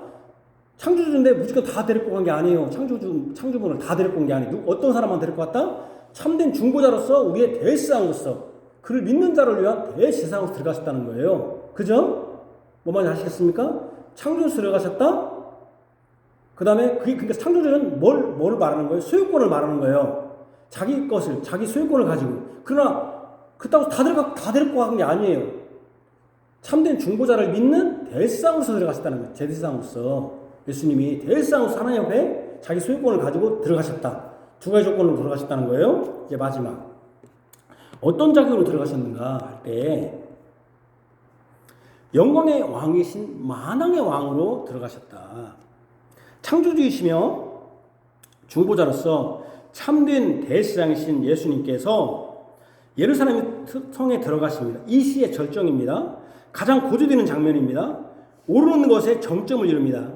창조주인데 무조건 다 데리고 간 게 아니에요. 창조문을 다 데리고 온 게 아니에요. 어떤 사람만 데리고 왔다? 참된 중보자로서 우리의 대제사장으로서 그를 믿는 자를 위한 대제사장으로 들어가셨다는 거예요. 그죠? 뭐 말인지 아시겠습니까? 창조주로 들어가셨다. 그 다음에 그러니까 창조주는 뭘 말하는 거예요? 소유권을 말하는 거예요. 자기 것을, 자기 소유권을 가지고. 그러나 그렇다고 다 데리고 간 게 아니에요. 참된 중보자를 믿는 대제사장으로서 들어가셨다는 거예요. 대제사장으로서. 예수님이 대제사장으로서 하나님 앞에 자기 소유권을 가지고 들어가셨다. 두 가지 조건으로 들어가셨다는 거예요. 이제 마지막. 어떤 자격으로 들어가셨는가 할 때 영광의 왕이신 만왕의 왕으로 들어가셨다. 창조주이시며 중보자로서 참된 대제사장이신 예수님께서 예루살렘 성에 들어가십니다. 이 시의 절정입니다. 가장 고조되는 장면입니다. 오르는 것에 정점을 이룹니다.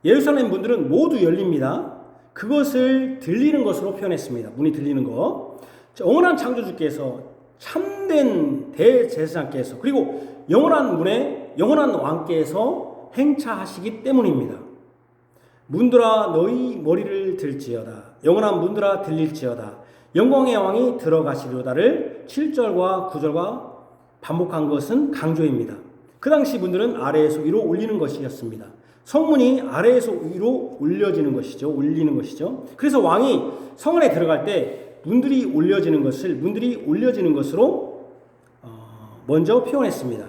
예루살렘 문들은 모두 열립니다. 그것을 들리는 것으로 표현했습니다. 문이 들리는 것. 영원한 창조주께서 참된 대제사장께서 그리고 영원한 문에 영원한 왕께서 행차하시기 때문입니다. 문들아 너희 머리를 들지어다. 영원한 문들아 들릴지어다. 영광의 왕이 들어가시려다를 7절과 9절과 반복한 것은 강조입니다. 그 당시 문들은 아래에서 위로 올리는 것이었습니다. 성문이 아래에서 위로 올려지는 것이죠. 올리는 것이죠. 그래서 왕이 성 안에 들어갈 때 문들이 올려지는 것으로 먼저 표현했습니다.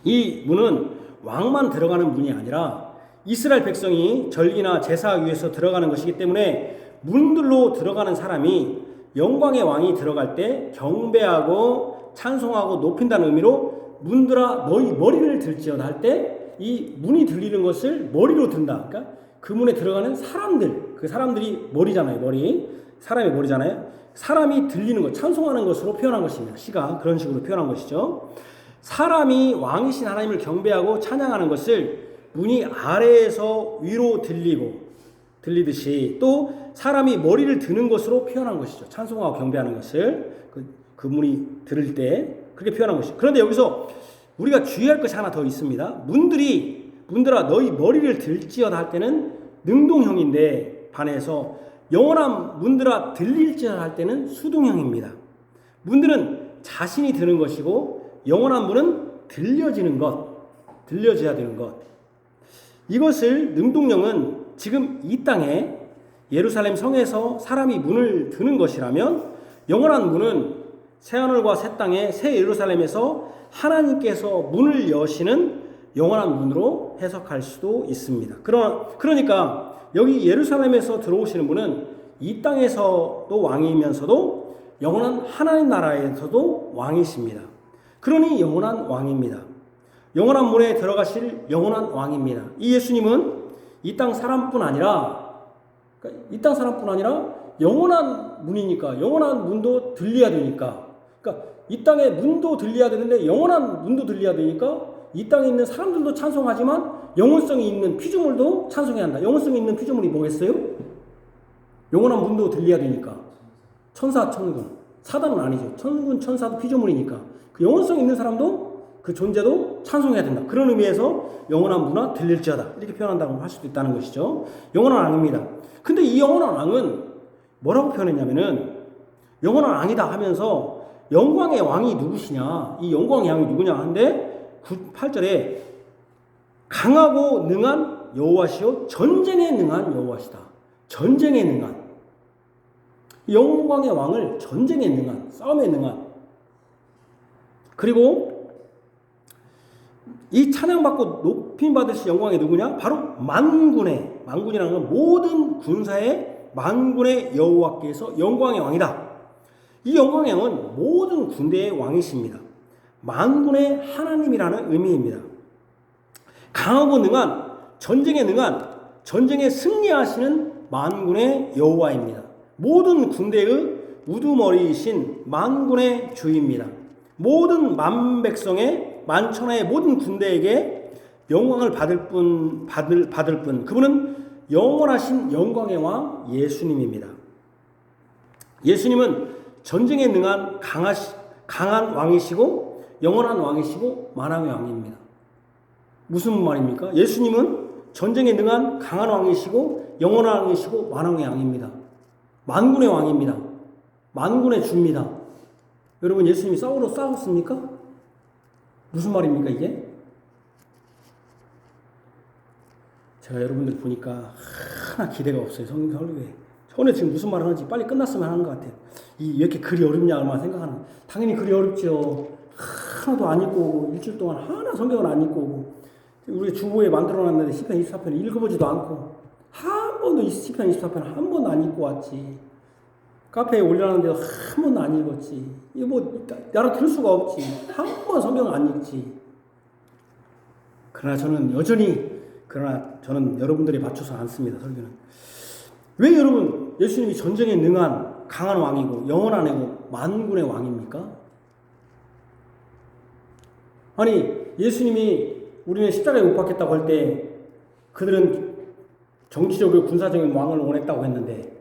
이 문은 왕만 들어가는 문이 아니라 이스라엘 백성이 절기나 제사 위에서 들어가는 것이기 때문에 문들로 들어가는 사람이 영광의 왕이 들어갈 때 경배하고 찬송하고 높인다는 의미로 문들아 너희 머리를 들지어다 할 때 이 문이 들리는 것을 머리로 든다. 그러니까 그 문에 들어가는 사람들, 그 사람들이 머리잖아요. 사람의 머리잖아요. 사람이 들리는 것, 찬송하는 것으로 표현한 것입니다. 시가 그런 식으로 표현한 것이죠. 사람이 왕이신 하나님을 경배하고 찬양하는 것을 문이 아래에서 위로 들리듯이 또 사람이 머리를 드는 것으로 표현한 것이죠. 찬송하고 경배하는 것을 그 문이 들을 때 그렇게 표현한 것이죠. 그런데 여기서 우리가 주의할 것이 하나 더 있습니다. 문들아 너희 머리를 들지어다 할 때는 능동형인데 반해서 영원한 문들아 들릴지어다 할 때는 수동형입니다. 문들은 자신이 드는 것이고 영원한 문은 들려져야 되는 것. 이것을 능동형은 지금 이 땅에 예루살렘 성에서 사람이 문을 드는 것이라면 영원한 문은 새하늘과 새 땅의 새 예루살렘에서 하나님께서 문을 여시는 영원한 문으로 해석할 수도 있습니다. 그러니까 여기 예루살렘에서 들어오시는 분은 이 땅에서도 왕이면서도 영원한 하나님 나라에서도 왕이십니다. 그러니 영원한 왕입니다. 영원한 문에 들어가실 영원한 왕입니다. 이 예수님은 이 땅 사람뿐 아니라 영원한 문이니까 영원한 문도 들려야 되니까 그러니까 이 땅의 문도 들려야 되는데 영원한 문도 들려야 되니까 이 땅에 있는 사람들도 찬송하지만 영원성이 있는 피조물도 찬송해야 한다. 영원성이 있는 피조물이 뭐겠어요? 영원한 문도 들려야 되니까 천사, 천군, 사단은 아니죠. 천군, 천사도 피조물이니까 그 영원성 있는 사람도 그 존재도 찬송해야 된다. 그런 의미에서 영원한 문화 들릴지어다 이렇게 표현한다고 할 수도 있다는 것이죠. 영원한 왕입니다. 근데 이 영원한 왕은 뭐라고 표현했냐면은 영원한 왕이다 하면서 영광의 왕이 누구시냐, 이 영광의 왕이 누구냐 하는데 8절에 강하고 능한 여호와시요 전쟁에 능한 여호와시다. 전쟁에 능한 영광의 왕을 전쟁에 능한 싸움에 능한 그리고 이 찬양받고 높임 받으실 영광이 누구냐? 바로 만군이라는 건 모든 군사의 만군의 여호와께서 영광의 왕이다. 이 영광의 왕은 모든 군대의 왕이십니다. 만군의 하나님이라는 의미입니다. 강하고 능한, 전쟁에 승리하시는 만군의 여호와입니다. 모든 군대의 우두머리이신 만군의 주입니다. 모든 만백성의 만천하의 모든 군대에게 영광을 받을 분, 그분은 영원하신 영광의 왕 예수님입니다. 예수님은 전쟁에 능한 강한 왕이시고 영원한 왕이시고 만왕의 왕입니다. 무슨 말입니까? 예수님은 전쟁에 능한 강한 왕이시고 영원한 왕이시고 만왕의 왕입니다. 만군의 왕입니다. 만군의 주입니다. 여러분, 예수님이 싸우러 싸웠습니까? 무슨 말입니까 이게? 제가 여러분들 보니까 하나 기대가 없어요. 성경 설교에. 전에 지금 무슨 말을 하는지 빨리 끝났으면 하는 것 같아요. 왜 이렇게 글이 어렵냐 얼마나 생각하는. 당연히 글이 어렵죠. 하나도 안 읽고 오고 일주일 동안 하나 성경을 안 읽고 오고 우리 주보에 만들어놨는데 시편 24편 읽어보지도 않고 한 번도 시편 24편 한 번도 안 읽고 왔지. 카페에 올려놨는데도 한 번도 안 읽었지. 이거 뭐 나로 들을 수가 없지. 한 번 성경을 안 읽지. 그러나 저는 여러분들이 맞춰서 안 씁니다. 설교는. 왜 여러분 예수님이 전쟁에 능한 강한 왕이고 영원한 애고 만군의 왕입니까? 아니 예수님이 우리는 십자가에 못 박혔다고 할 때 그들은 정치적으로 군사적인 왕을 원했다고 했는데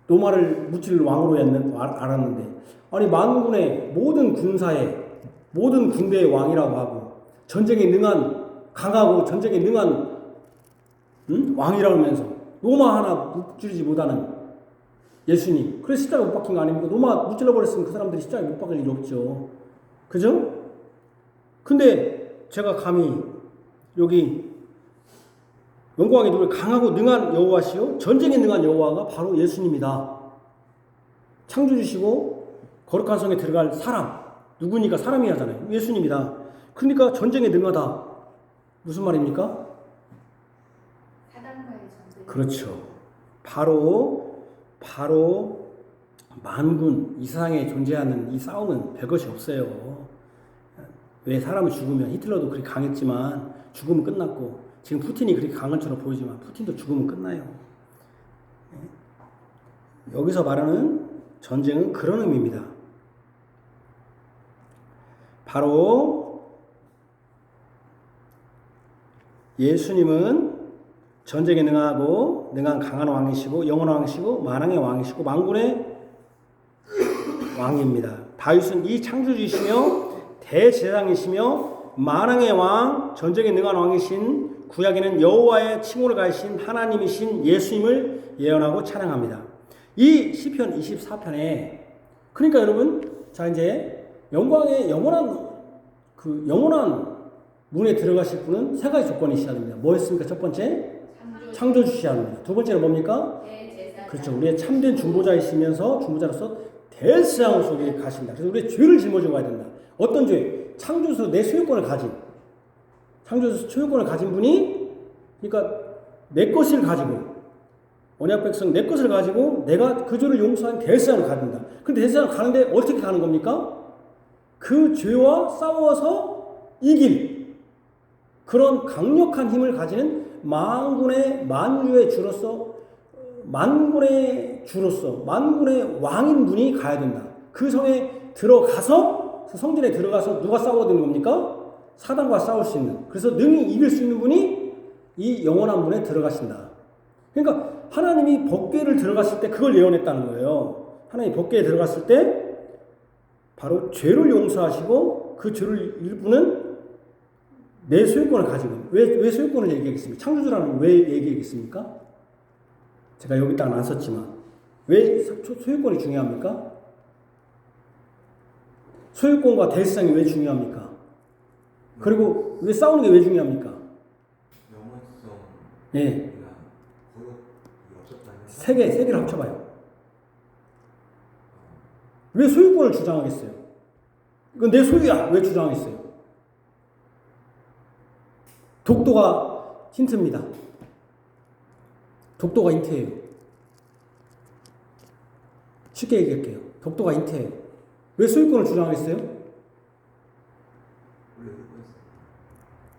로마를 무찌를 왕으로 알았는데 아니 만군의 모든 군대의 왕이라고 하고 전쟁에 능한 강하고 전쟁에 능한 왕이라고 하면서 로마 하나 무찌르지 못하는 예수님. 그래서 십자가에 못 박힌 거 아닙니까? 로마 무찔러 버렸으면 그 사람들이 십자가에 못 박을 일이 없죠. 그죠? 근데 제가 감히 여기 영광의 누굴 강하고 능한 여호와시요 전쟁에 능한 여호와가 바로 예수님이다. 창조주시고 거룩한 성에 들어갈 사람 누구니까 사람이 하잖아요. 예수님이다. 그러니까 전쟁에 능하다. 무슨 말입니까? 사단과의 전쟁. 그렇죠. 바로 만군 이 세상에 존재하는 이 싸움은 별것이 없어요. 왜 사람은 죽으면 히틀러도 그렇게 강했지만 죽으면 끝났고 지금 푸틴이 그렇게 강한 것처럼 보이지만 푸틴도 죽으면 끝나요. 여기서 말하는 전쟁은 그런 의미입니다. 바로 예수님은 전쟁에 능한 강한 왕이시고 영원한 왕이시고 만왕의 왕이시고 만군의 왕입니다. 다윗은 이 창조주이시며 대제사장이시며 만왕의 왕 전쟁에 능한 왕이신 구약에는 여호와의 칭호를 가지신 하나님이신 예수님을 예언하고 찬양합니다. 이 시편 24편에 그러니까 여러분 자 이제 영광의 영원한 문에 들어가실 분은 세 가지 조건이 있어야 됩니다. 뭐였습니까? 첫 번째 창조주셔야 합니다. 두 번째는 뭡니까? 그렇죠. 우리의 참된 중보자이시면서 중보자로서 대제사장 속에 가신다. 그래서 우리의 죄를 짊어지고 가야 된다. 어떤 죄? 창조주로 내 소유권을 가진 분이 그러니까 내 것을 가지고 언약 백성 내 것을 가지고 내가 그 죄를 용서한 대제사장을 가진다. 근데 대제사장 가는데 어떻게 가는 겁니까? 그 죄와 싸워서 이길 그런 강력한 힘을 가지는 만군의 주로서 만군의 왕인 분이 가야 된다. 그 성에 들어가서 성전에 들어가서 누가 싸워야 되는 겁니까? 사단과 싸울 수 있는. 그래서 능히 이길 수 있는 분이 이 영원한 문에 들어가신다. 그러니까 하나님이 법궤를 들어갔을 때 그걸 예언했다는 거예요. 하나님이 법궤에 들어갔을 때 바로 죄를 용서하시고 그 죄를 일부는 내 소유권을 가지고 왜 소유권을 얘기하겠습니까? 창조주라는 왜 얘기하겠습니까? 제가 여기다가 안 썼지만 왜 소유권이 중요합니까? 소유권과 대제사장이 왜 중요합니까? 그리고 왜 싸우는 게 왜 중요합니까? 영원성. 예. 세 개를 합쳐봐요. 왜 소유권을 주장하겠어요? 이건 내 소유야. 왜 주장하겠어요? 독도가 힌트입니다. 독도가 힌트예요. 쉽게 얘기할게요. 독도가 힌트예요. 왜 소유권을 주장하겠어요?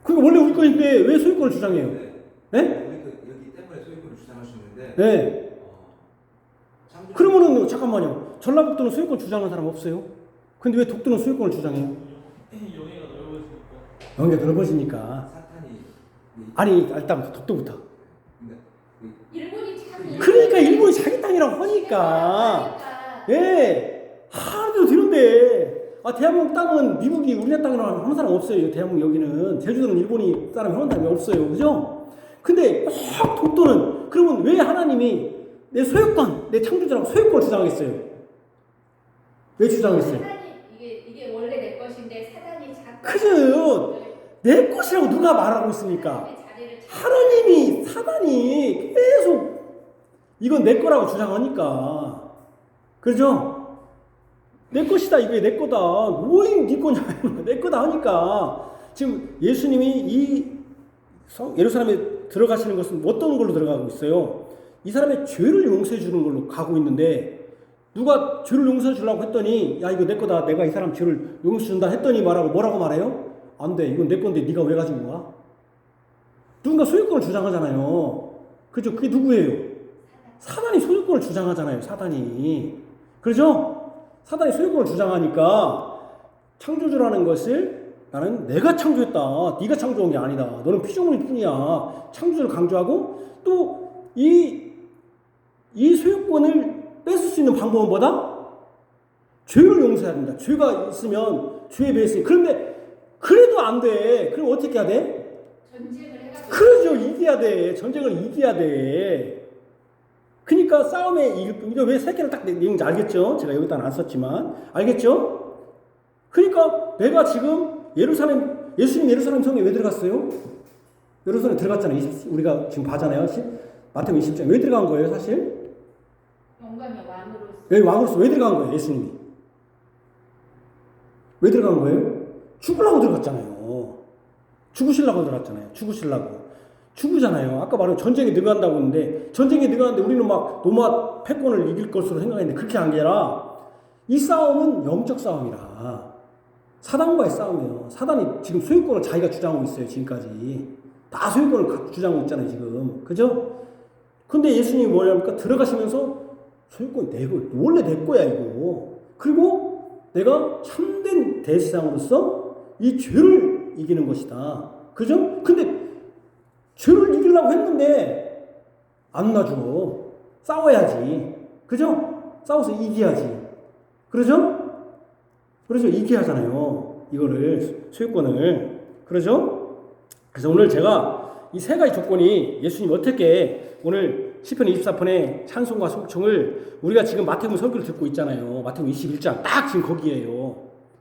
그러니까 원래 우리 거인데 왜 소유권을 주장해요? 네? 여기 때문에 소유권을 주장할 수 있는데. 네. 그러면은 잠깐만요. 전라북도는 소유권 주장하는 사람 없어요? 근데 왜 독도는 소유권을 주장해요? 영해가 넓어지니까. 영해가 넓어지니까. 사탄이. 아니 일단 독도부터. 일본이 참. 그러니까 일본이 자기 땅이라고 하니까. 예. 하나도 되는데. 대한민국 땅은 미국이 우리나라 땅이라고 하는 사람 없어요. 대한민국 여기는. 제주도는 일본이 사람이 하는 사람이 없어요. 그죠? 근데 독도는 그러면 왜 하나님이 내 소유권, 내 창조자라고 소유권을 주장했어요? 왜 주장했어요? 이게 원래 내 것인데 사단이 자꾸. 그죠? 내 것이라고 누가 말하고 있습니까? 하나님이 사단이 계속 이건 내 거라고 주장하니까. 그죠? 내 것이다, 이게 내 거다. 뭐임 네 거냐, 내 거다 하니까. 지금 예수님이 이 예루살렘에 들어가시는 것은 어떤 걸로 들어가고 있어요? 이 사람의 죄를 용서해 주는 걸로 가고 있는데, 누가 죄를 용서해 주려고 했더니, 야, 이거 내 거다. 내가 이 사람 죄를 용서해 준다 했더니 뭐라고 말해요? 안 돼. 이건 내 건데 네가 왜 가지고 와? 누군가 소유권을 주장하잖아요. 그죠? 그게 누구예요? 사단이 소유권을 주장하잖아요. 사단이. 그렇죠? 사단이 소유권을 주장하니까 창조주라는 것을 나는 내가 창조했다. 네가 창조한 게 아니다. 너는 피조물일 뿐이야. 창조주를 강조하고 또 이 소유권을 뺏을 수 있는 방법은 뭐다? 죄를 용서해야 된다. 죄가 있으면 죄에 비해서. 그런데 그래도 안 돼. 그럼 어떻게 해야 돼? 전쟁을 해가지고. 그러죠. 이겨야 돼. 전쟁을 이겨야 돼. 그러니까 싸움에 이길 뿐. 왜 새끼를 딱 내는지 알겠죠? 제가 여기다 안 썼지만. 알겠죠? 그러니까 내가 지금 예수님 예루살렘 성에 왜 들어갔어요? 예루살렘 들어갔잖아요. 우리가 지금 봐잖아요. 마태복음 20장. 왜 들어간 거예요, 사실? 영광의 왕으로서. 왜 왕으로서 왜 들어간 거예요, 예수님이? 왜 들어간 거예요? 죽으려고 들어갔잖아요. 죽으시려고 들어갔잖아요. 죽으잖아요. 아까 말한 전쟁에 들어간다고 했는데, 전쟁에 들어가는데 우리는 막 로마 패권을 이길 것으로 생각했는데, 그렇게 한 게 아니라, 이 싸움은 영적 싸움이라. 사단과의 싸움이에요. 사단이 지금 소유권을 자기가 주장하고 있어요, 지금까지. 다 소유권을 주장하고 있잖아요, 지금. 그죠? 근데 예수님이 뭐냐니까 들어가시면서 소유권이 내 거, 원래 내 거야, 이거. 그리고 내가 참된 대제사장으로서 이 죄를 이기는 것이다. 그죠? 근데 죄를 이기려고 했는데 안 놔줘. 싸워야지. 그죠? 싸워서 이겨야지. 그러죠? 이겨야 하잖아요. 이거를, 소유권을. 그러죠? 그래서 오늘 제가 이 세 가지 조건이 예수님 어떻게 오늘 시편 24편의 찬송과 송청을 우리가 지금 마태복음 설교를 듣고 있잖아요. 마태복음 21장 딱 지금 거기에요.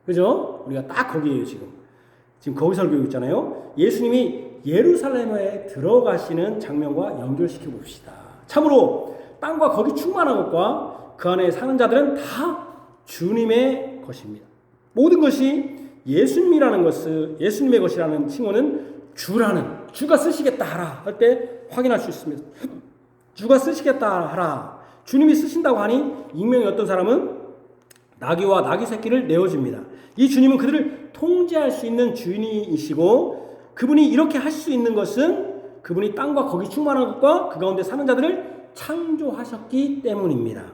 그죠? 우리가 딱 거기에요, 지금. 지금 거기 설교하고 있잖아요. 예수님이 예루살렘에 들어가시는 장면과 연결시켜 봅시다. 참으로 땅과 거기 충만한 것과 그 안에 사는 자들은 다 주님의 것입니다. 모든 것이 예수님이라는 것을, 예수님의 것이라는 칭호는 주가 쓰시겠다 하라 할 때 확인할 수 있습니다. 주가 쓰시겠다 하라. 주님이 쓰신다고 하니 익명의 어떤 사람은 나귀와 나귀 새끼를 내어줍니다. 이 주님은 그들을 통제할 수 있는 주인이시고, 그분이 이렇게 할 수 있는 것은 그분이 땅과 거기 충만한 것과 그 가운데 사는 자들을 창조하셨기 때문입니다.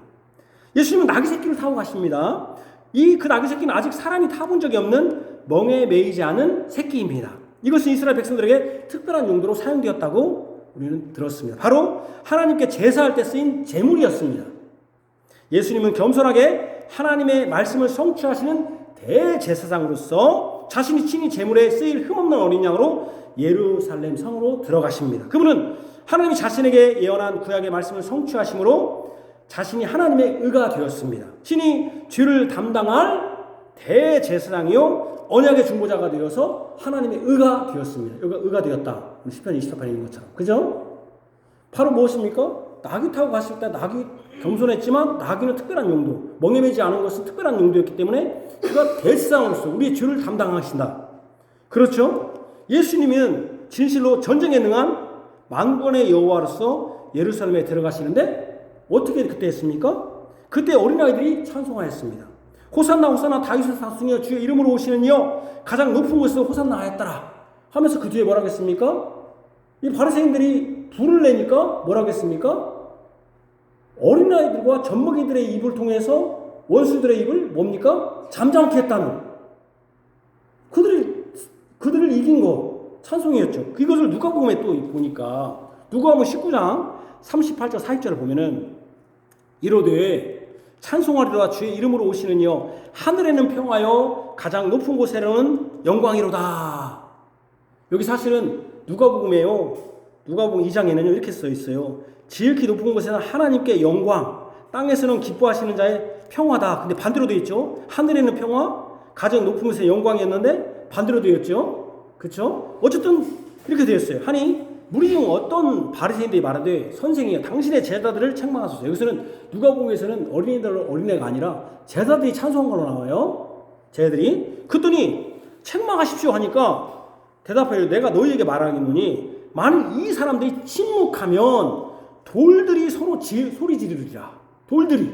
예수님은 나귀 새끼를 타고 가십니다. 그 나귀 새끼는 아직 사람이 타본 적이 없는 멍에 매이지 않은 새끼입니다. 이것은 이스라엘 백성들에게 특별한 용도로 사용되었다고 우리는 들었습니다. 바로 하나님께 제사할 때 쓰인 제물이었습니다. 예수님은 겸손하게 하나님의 말씀을 성취하시는 대제사장으로서 자신이 친히 제물에 쓰일 흠없는 어린 양으로 예루살렘 성으로 들어가십니다. 그분은 하나님이 자신에게 예언한 구약의 말씀을 성취하심으로 자신이 하나님의 의가 되었습니다. 친히 죄를 담당할 대제사장이요 언약의 중보자가 되어서 하나님의 의가 되었습니다. 의가 되었다. 시편 24편에 있는 것처럼. 그죠? 바로 무엇입니까? 나귀 타고 갔을 때 나귀 겸손했지만 나귀는 특별한 용도, 멍에 매지 않은 것은 특별한 용도였기 때문에 그가 대제사장으로서 우리의 죄를 담당하신다. 그렇죠? 예수님은 진실로 전쟁에 능한 만군의 여호와로서 예루살렘에 들어가시는데 어떻게 그때 했습니까? 그때 어린아이들이 찬송하였습니다. 호산나 호산나 다윗의 사순이여 주의 이름으로 오시는 이여 가장 높은 곳에서 호산나 하였더라 하면서 그 뒤에 뭐라고 했습니까? 이 바리새인들이 불을 내니까 뭐라고 했습니까? 어린아이들과 젖먹이들의 입을 통해서 원수들의 입을 뭡니까? 잠잠케 했다는 그들을 이긴 거 찬송이었죠. 이것을 누가복음에 또 보니까 누가복음 19장 38절 40절을 보면은 이르되 찬송하리로다 주의 이름으로 오시는 이여 하늘에는 평화요 가장 높은 곳에는 영광이로다. 여기 사실은 누가복음이에요. 누가복음 2장에는요 이렇게 써 있어요. 지극히 높은 곳에는 하나님께 영광, 땅에서는 기뻐하시는 자의 평화다. 근데 반대로 되어 있죠. 하늘에는 평화, 가장 높은 곳에 영광이었는데 반대로 되어 있죠. 그렇죠? 어쨌든 이렇게 되어 있어요. 하니 무리 중 어떤 바리새인들이 말하되 선생이여 당신의 제자들을 책망하소서. 여기서는 누가복음에서는 어린애가 아니라 제자들이 찬송한 걸로 나와요. 제자들이. 그랬더니 책망하십시오 하니까 대답하여 내가 너희에게 말하겠노니 만일 이 사람들이 침묵하면 돌들이 서로 소리 지르리라. 돌들이.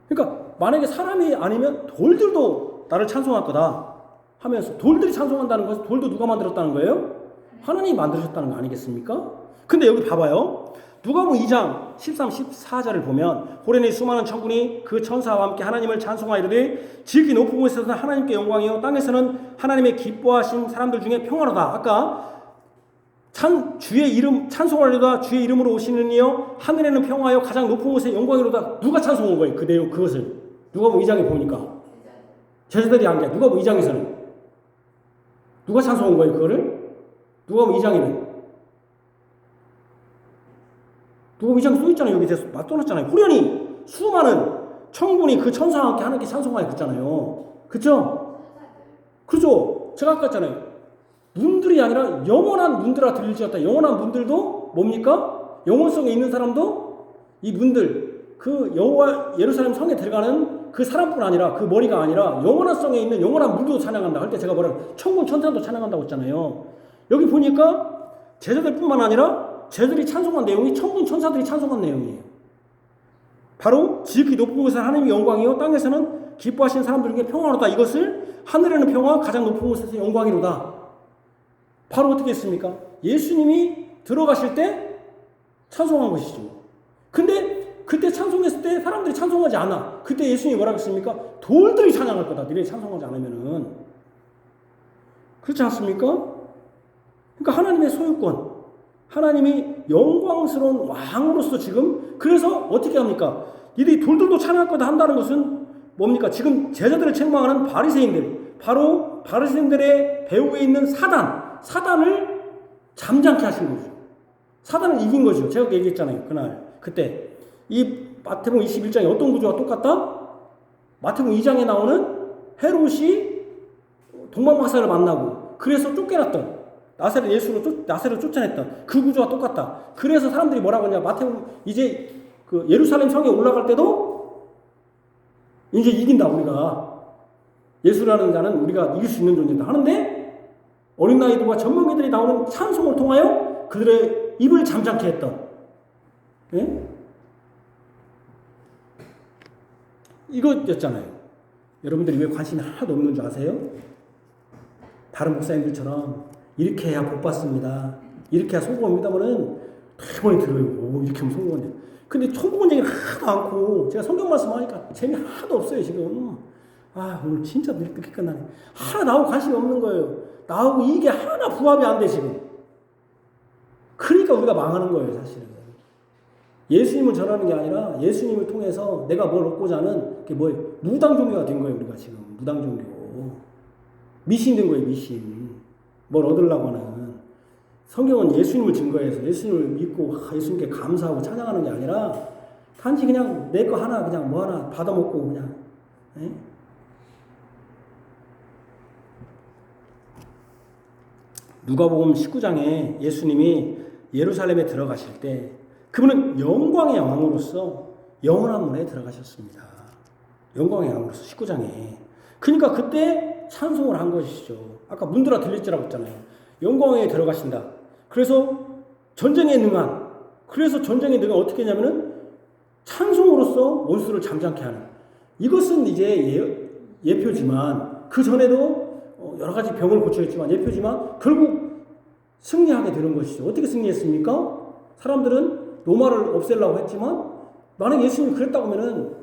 그러니까 만약에 사람이 아니면 돌들도 나를 찬송할 거다 하면서 돌들이 찬송한다는 것은 돌도 누가 만들었다는 거예요? 하나님이 만드셨다는 거 아니겠습니까? 근데 여기 봐봐요. 누가복음 2장 13, 14절을 보면 호련히 수많은 천군이 그 천사와 함께 하나님을 찬송하이르되 지극히 높은 곳에서는 하나님께 영광이요 땅에서는 하나님의 기뻐하신 사람들 중에 평화로다. 아까 주의 이름 찬송하리로다 주의 이름으로 오시는 이여 하늘에는 평화요 가장 높은 곳에 영광이로다. 누가 찬송한 거예요? 그 내용 그것을 누가복음 2장에 보니까 제자들이 한 게 누가복음 2장에서는 누가 찬송한 거예요? 그거를 누가복음 2장에는 누가복음 2장 써 있잖아요. 여기 맞춰놨잖아요. 후련히 수많은 천군이 그 천사와 함께 하나님께 찬송하여 그랬잖아요. 그렇죠? 그렇죠? 제가 아까 했잖아요. 문들이 아니라 영원한 문들아 들릴지어다. 영원한 문들도 뭡니까? 영원성에 있는 사람도 이 문들 그 여호와 예루살렘 성에 들어가는 그 사람뿐 아니라 그 머리가 아니라 영원한 성에 있는 영원한 문도 찬양한다 할 때 제가 천군 천사도 찬양한다고 했잖아요. 여기 보니까 제자들뿐만 아니라 제자들이 찬송한 내용이 천군 천사들이 찬송한 내용이에요. 바로 지극히 높은 곳에서 하나님의 영광이요 땅에서는 기뻐하시는 사람들 중에 평화로다. 이것을 하늘에는 평화 가장 높은 곳에서 영광이로다. 바로 어떻게 했습니까? 예수님이 들어가실 때 찬송한 것이죠. 근데 그때 찬송했을 때 사람들이 찬송하지 않아. 그때 예수님이 뭐라고 했습니까? 돌들이 찬양할 거다. 너희들이 찬송하지 않으면은. 그렇지 않습니까? 그러니까 하나님의 소유권, 하나님이 영광스러운 왕으로서 지금 그래서 어떻게 합니까? 이들이 돌들도 찬양할 거다 한다는 것은 뭡니까? 지금 제자들을 책망하는 바리새인들, 바로 바리새인들의 배후에 있는 사단을 잠잠케 하신 거죠. 사단을 이긴 거죠. 제가 얘기했잖아요. 그때 이 마태복음 21장에 어떤 구조와 똑같다? 마태복음 2장에 나오는 헤롯이 동방박사를 만나고 그래서 쫓겨났던 나사렛 쫓아냈던 그 구조와 똑같다. 그래서 사람들이 뭐라고 하냐? 마태복음 이제 그 예루살렘 성에 올라갈 때도 이제 이긴다 우리가. 예수라는 자는 우리가 이길 수 있는 존재다 하는데 어린 아이들과 젖먹이들이 나오는 찬송을 통하여 그들의 입을 잠잠케 했던 이거였잖아요. 여러분들이 왜 관심이 하나도 없는 줄 아세요? 다른 목사님들처럼 이렇게 해야 복 받습니다. 이렇게 해야 성공합니다면은 대번에 들어요. 오, 이렇게 하면 성공한대. 근데 성공한 얘기는 하나도 않고 제가 성경 말씀하니까 재미 하나도 없어요 지금. 아 오늘 진짜 늦게 끝나네. 하나 나오고 관심이 없는 거예요. 나오고 이게 하나 부합이 안 돼 지금. 그러니까 우리가 망하는 거예요 사실은. 예수님을 전하는 게 아니라 예수님을 통해서 내가 뭘 얻고자 하는 그게 뭐예요? 무당 종교가 된 거예요 우리가 지금. 무당 종교. 미신 된 거예요 미신. 뭘 얻으려고 하는. 성경은 예수님을 증거해서 예수님을 믿고 예수님께 감사하고 찬양하는 게 아니라 단지 그냥 내 거 하나 그냥 뭐 하나 받아먹고 그냥 누가복음 19장에 예수님이 예루살렘에 들어가실 때 그분은 영광의 왕으로서 영원한 문에 들어가셨습니다. 영광의 왕으로서 19장에. 그러니까 그때 찬송을 한 것이죠. 아까 문드라 들릴지라고 했잖아요. 영광에 들어가신다. 그래서 전쟁에 능한, 어떻게 했냐면은 찬송으로서 원수를 잠잠케 하는. 이것은 이제 예표지만, 그 전에도 여러 가지 병을 고쳐했지만 예표지만 결국 승리하게 되는 것이죠. 어떻게 승리했습니까? 사람들은 로마를 없애려고 했지만, 만약 예수님이 그랬다고 하면은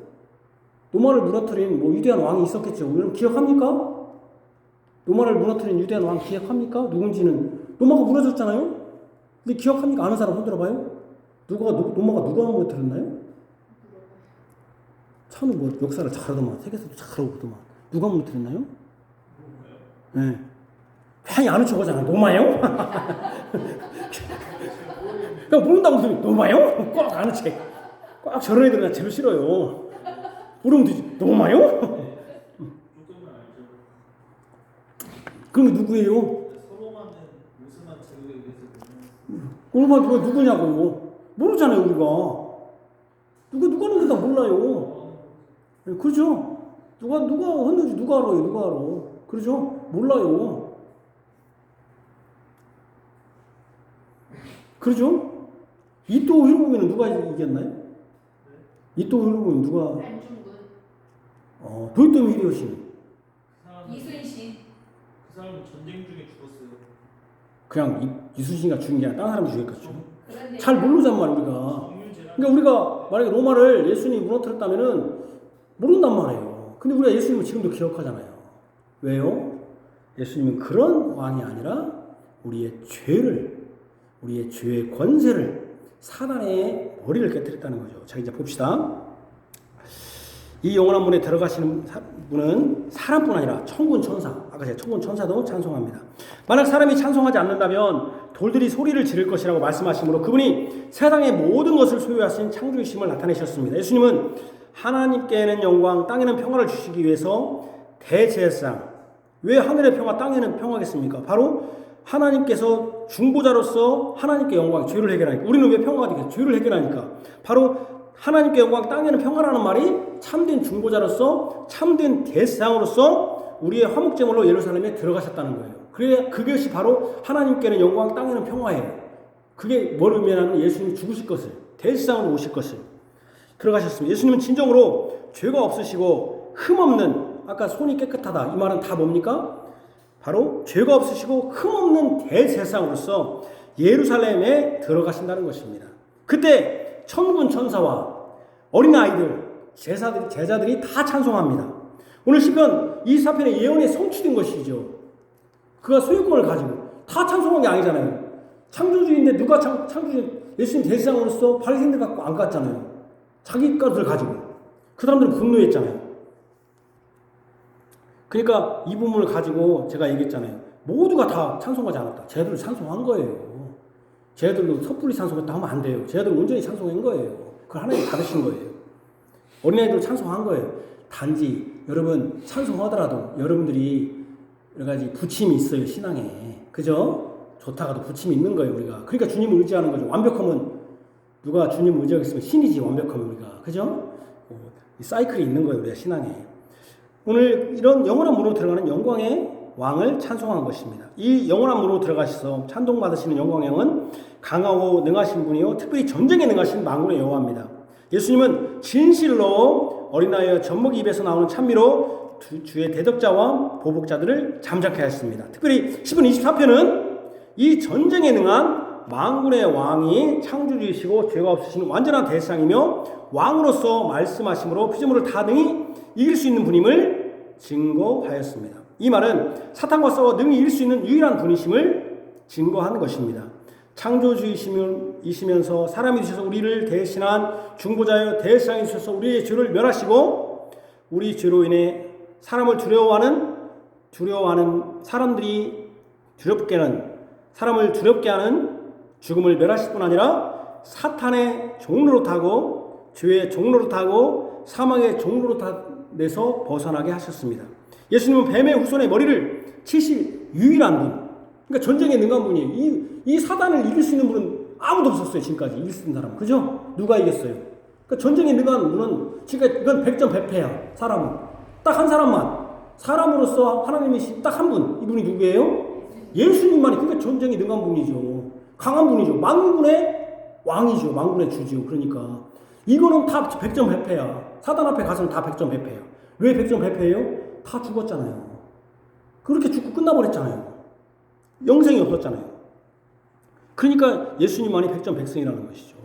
로마를 무너뜨린 위대한 왕이 있었겠죠. 여러분 기억합니까? 로마를 무너뜨린 위대한 왕 기억합니까? 누군지는. 로마가 무너졌잖아요. 근데 기억합니까? 아는 사람 흔들어봐요. 로마가 누가 무너뜨렸나요? 참 역사를 잘하더만, 세계에서도 잘하고더만. 누가 무너뜨렸나요? 네. 괜히 아는 척 하잖아. 로마요? 그냥 모른다고 소리. 로마요? 꼭 아는 척. 꼭 저런 애들은 나 제일 싫어요. 모르면 되지. 로마요? 조금은 알죠. 그럼 누구예요? 서로만은 모습만 제대로 얘기해서 로마 누구냐고. 모르잖아요, 우리가. 누가 하는지 다 몰라요. 그렇죠? 누가 했는지 누가 알아요? 그렇죠? 몰라요. 그렇죠? 이토 히로부미는 누가 이겼나요? 이토 히로부미 누가? 안중근, 도요토미 히데요시는 이순신. 그 사람은 전쟁 중에 죽었어요. 그냥 이순신이가 죽은 게 아니라 다른 사람이 죽였겠죠. 그런데 잘 모르잔 말이야, 우리가. 정유재랑 그러니까 우리가 만약에 로마를 예수님이 무너뜨렸다면은 모른단 말이에요. 근데 우리가 예수님을 지금도 기억하잖아요. 왜요? 예수님은 그런 왕이 아니라 우리의 죄의 권세를, 사단의 머리를 깨뜨렸다는 거죠. 자, 이제 봅시다. 이 영원한 문에 들어가시는 분은 사람뿐 아니라 천군 천사, 아까 제가 천군 천사도 찬송합니다. 만약 사람이 찬송하지 않는다면 돌들이 소리를 지를 것이라고 말씀하시므로 그분이 세상의 모든 것을 소유하신 창조이심을 나타내셨습니다. 예수님은 하나님께는 영광, 땅에는 평화를 주시기 위해서 대제사장. 왜 하늘의 평화, 땅에는 평화겠습니까? 바로 하나님께서 중보자로서 하나님께 영광, 죄를 해결하니까. 우리는 왜 평화가 되겠어요? 죄를 해결하니까. 바로 하나님께 영광, 땅에는 평화라는 말이 참된 중보자로서, 참된 대제사장으로서 우리의 화목제물로 예루살렘에 들어가셨다는 거예요. 그것이 바로 하나님께는 영광, 땅에는 평화예요. 그게 뭘 의미하냐면 예수님이 죽으실 것을, 대제사장으로 오실 것을 들어가셨습니다. 예수님은 진정으로 죄가 없으시고 흠없는, 아까 손이 깨끗하다 이 말은 다 뭡니까? 바로 죄가 없으시고 흠없는 대제사장으로서 예루살렘에 들어가신다는 것입니다. 그때 천군 천사와 어린아이들, 제자들이 다 찬송합니다. 오늘 시편 24편의 예언에 성취된 것이죠. 그가 소유권을 가지고 다 찬송한 게 아니잖아요. 창조주인데 누가 창조주, 예수님 대제사장으로서 바리새인들 갖고 안 갔잖아요. 자기 것을 가지고. 그 사람들은 분노했잖아요. 그러니까 이 부분을 가지고 제가 얘기했잖아요. 모두가 다 찬송하지 않았다. 쟤들을 찬송한 거예요. 쟤들도 섣불리 찬송했다 하면 안 돼요. 쟤들은 온전히 찬송한 거예요. 그걸 하나님 받으신 거예요. 어린아이들 찬송한 거예요. 단지 여러분 찬송하더라도 여러분들이 여러 가지 부침이 있어요. 신앙에. 그죠? 좋다가도 부침이 있는 거예요. 우리가. 그러니까 주님을 의지하는 거죠. 완벽하면 누가 주님을 의지하겠으면 신이지, 완벽하면 우리가. 그죠? 이 사이클이 있는 거예요. 우리가 신앙에. 오늘 이런 영원한 문으로 들어가는 영광의 왕을 찬송한 것입니다. 이 영원한 문으로 들어가셔서 찬송받으시는 영광의 왕은 강하고 능하신 분이요 특별히 전쟁에 능하신 만군의 여호와입니다. 예수님은 진실로 어린아이의 젖먹이 입에서 나오는 찬미로 주의 대적자와 보복자들을 잠잠케 하였습니다. 특별히 시편 24편은 이 전쟁에 능한 만군의 왕이 창조주이시고 죄가 없으신 완전한 대상이며 왕으로서 말씀하심으로 피조물을 다 능히 이길 수 있는 분임을 증거하였습니다. 이 말은 사탄과 싸워 능히 이길 수 있는 유일한 분이심을 증거한 것입니다. 창조주이시면서 사람이 되셔서 우리를 대신한 중보자여 대제사장이 되셔서 우리의 죄를 멸하시고 우리 죄로 인해 사람을 두려워하는 사람들이 사람을 두렵게 하는 죽음을 멸하실 뿐 아니라 사탄의 종로로 타고 죄의 종로로 타고 사망의 종로로 내서 벗어나게 하셨습니다. 예수님은 뱀의 후손의 머리를 치실 유일한 분, 그러니까 전쟁에 능한 분이에요. 이 사단을 이길 수 있는 분은 아무도 없었어요. 지금까지 이길 수 있는 사람. 그죠? 누가 이겼어요? 그러니까 전쟁에 능한 분은 지금까지 이건 100점 100패야. 사람은 딱 한 사람만 사람으로서 하나님이신 딱 한 분. 이분이 누구예요? 예수님만이. 그러니까 전쟁이 능한 분이죠. 강한 분이죠. 만군의 왕이죠. 만군의 주지요. 그러니까 이거는 다 100점 회패야. 사단 앞에 가서는 다 100점 회패야. 왜 100점 회패예요? 다 죽었잖아요. 그렇게 죽고 끝나버렸잖아요. 영생이 없었잖아요. 그러니까 예수님만이 100점 백승이라는 것이죠.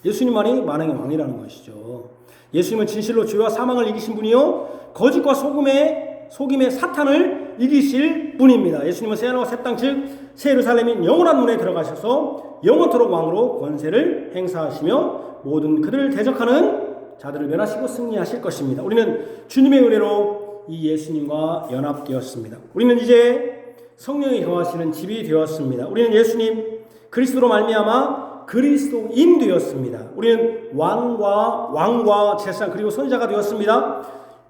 예수님만이 만왕의 왕이라는 것이죠. 예수님은 진실로 죄와 사망을 이기신 분이요 거짓과 속임의 사탄을 이기실 분입니다. 예수님은 새하늘과 새 땅 즉 새 예루살렘인 영원한 문에 들어가셔서 영원토록 왕으로 권세를 행사하시며 모든 그들을 대적하는 자들을 멸하시고 승리하실 것입니다. 우리는 주님의 은혜로 이 예수님과 연합되었습니다. 우리는 이제 성령이 거하시는 집이 되었습니다. 우리는 예수님 그리스도로 말미암아 그리스도인 되었습니다. 우리는 왕과 제사장 그리고 선지자가 되었습니다.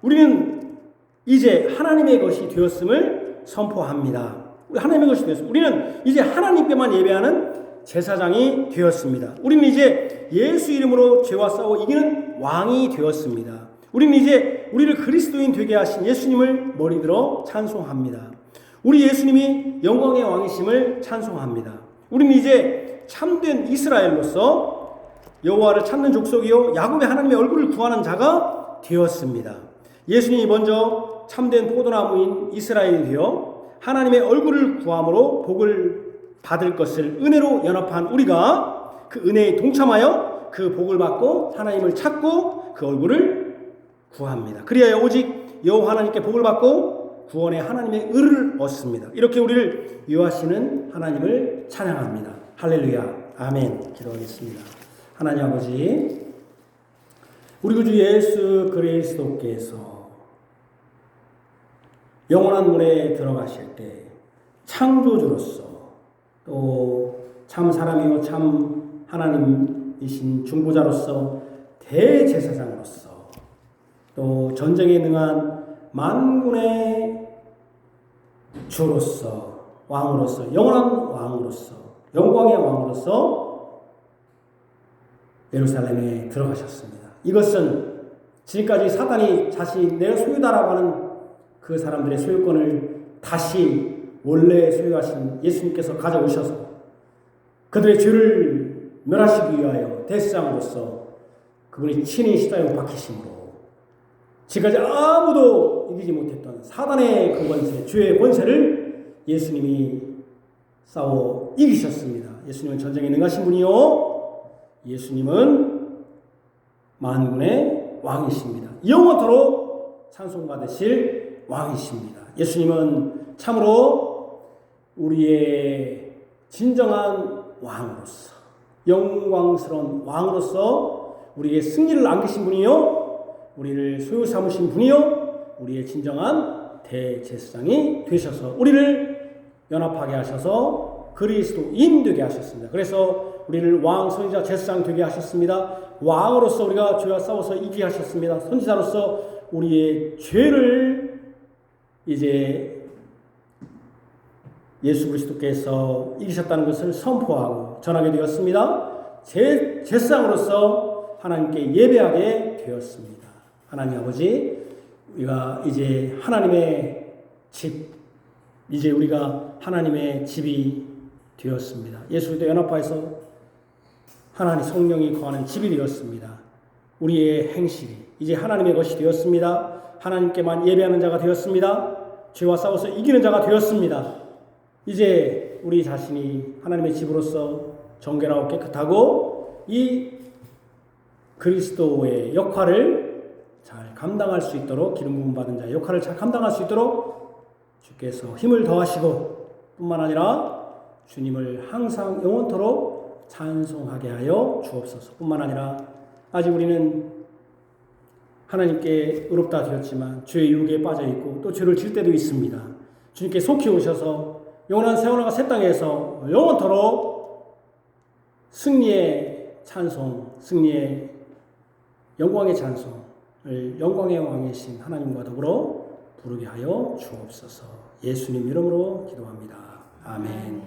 우리는 이제 하나님의 것이 되었음을 선포합니다. 하나님의 것이 되었습니다. 우리는 이제 하나님께만 예배하는 제사장이 되었습니다. 우리는 이제 예수 이름으로 죄와 싸워 이기는 왕이 되었습니다. 우리는 이제 우리를 그리스도인 되게 하신 예수님을 머리들어 찬송합니다. 우리 예수님이 영광의 왕이심을 찬송합니다. 우리는 이제 참된 이스라엘로서 여호와를 찾는 족속이요 야곱의 하나님의 얼굴을 구하는 자가 되었습니다. 예수님이 먼저 참된 포도나무인 이스라엘이 되어 하나님의 얼굴을 구함으로 복을 받을 것을 은혜로 연합한 우리가 그 은혜에 동참하여 그 복을 받고 하나님을 찾고 그 얼굴을 구합니다. 그리하여 오직 여호와 하나님께 복을 받고 구원의 하나님의 의를 얻습니다. 이렇게 우리를 유하시는 하나님을 찬양합니다. 할렐루야 아멘. 기도하겠습니다. 하나님 아버지 우리 구주 예수 그리스도께서 영원한 문에 들어가실 때 창조주로서 또 참 사람이요 참 하나님이신 중보자로서 대제사장으로서 또 전쟁에 능한 만군의 주로서 왕으로서 영원한 왕으로서 영광의 왕으로서 예루살렘에 들어가셨습니다. 이것은 지금까지 사단이 자신이 내 소유다라고 하는 그 사람들의 소유권을 다시 원래 소유하신 예수님께서 가져오셔서 그들의 죄를 멸하시기 위하여 대제사장으로서 그분이 친히 십자가에 박히심으로 지금까지 아무도 이기지 못했던 사단의 그 권세, 죄의 권세를 예수님이 싸워 이기셨습니다. 예수님은 전쟁에 능하신 분이요 예수님은 만군의 왕이십니다. 영원토록 찬송받으실 왕이십니다. 예수님은 참으로 우리의 진정한 왕으로서 영광스러운 왕으로서 우리의 승리를 안기신 분이요 우리를 소유 삼으신 분이요 우리의 진정한 대제사장이 되셔서 우리를 연합하게 하셔서 그리스도인 되게 하셨습니다. 그래서 우리를 왕, 선지자, 제사장 되게 하셨습니다. 왕으로서 우리가 죄와 싸워서 이기게 하셨습니다. 선지자로서 우리의 죄를 이제 예수 그리스도께서 이기셨다는 것을 선포하고 전하게 되었습니다. 제사장으로서 하나님께 예배하게 되었습니다. 하나님 아버지, 우리가 이제 하나님의 집, 이제 우리가 하나님의 집이 되었습니다. 예수 그리스도 연합하여서 하나님 성령이 거하는 집이 되었습니다. 우리의 행실이 이제 하나님의 것이 되었습니다. 하나님께만 예배하는 자가 되었습니다. 죄와 싸워서 이기는 자가 되었습니다. 이제 우리 자신이 하나님의 집으로서 정결하고 깨끗하고 이 그리스도의 역할을 잘 감당할 수 있도록 기름 부음 받은 자의 역할을 잘 감당할 수 있도록 주께서 힘을 더하시고 뿐만 아니라 주님을 항상 영원토록 찬송하게 하여 주옵소서. 뿐만 아니라 아직 우리는 하나님께 의롭다 되었지만 죄의 유혹에 빠져 있고 또 죄를 질 때도 있습니다. 주님께 속히 오셔서 영원한 세월과 새 땅에서 영원토록 승리의 찬송, 승리의 영광의 찬송을 영광의 왕이신 하나님과 더불어 부르게 하여 주옵소서. 예수님 이름으로 기도합니다. 아멘.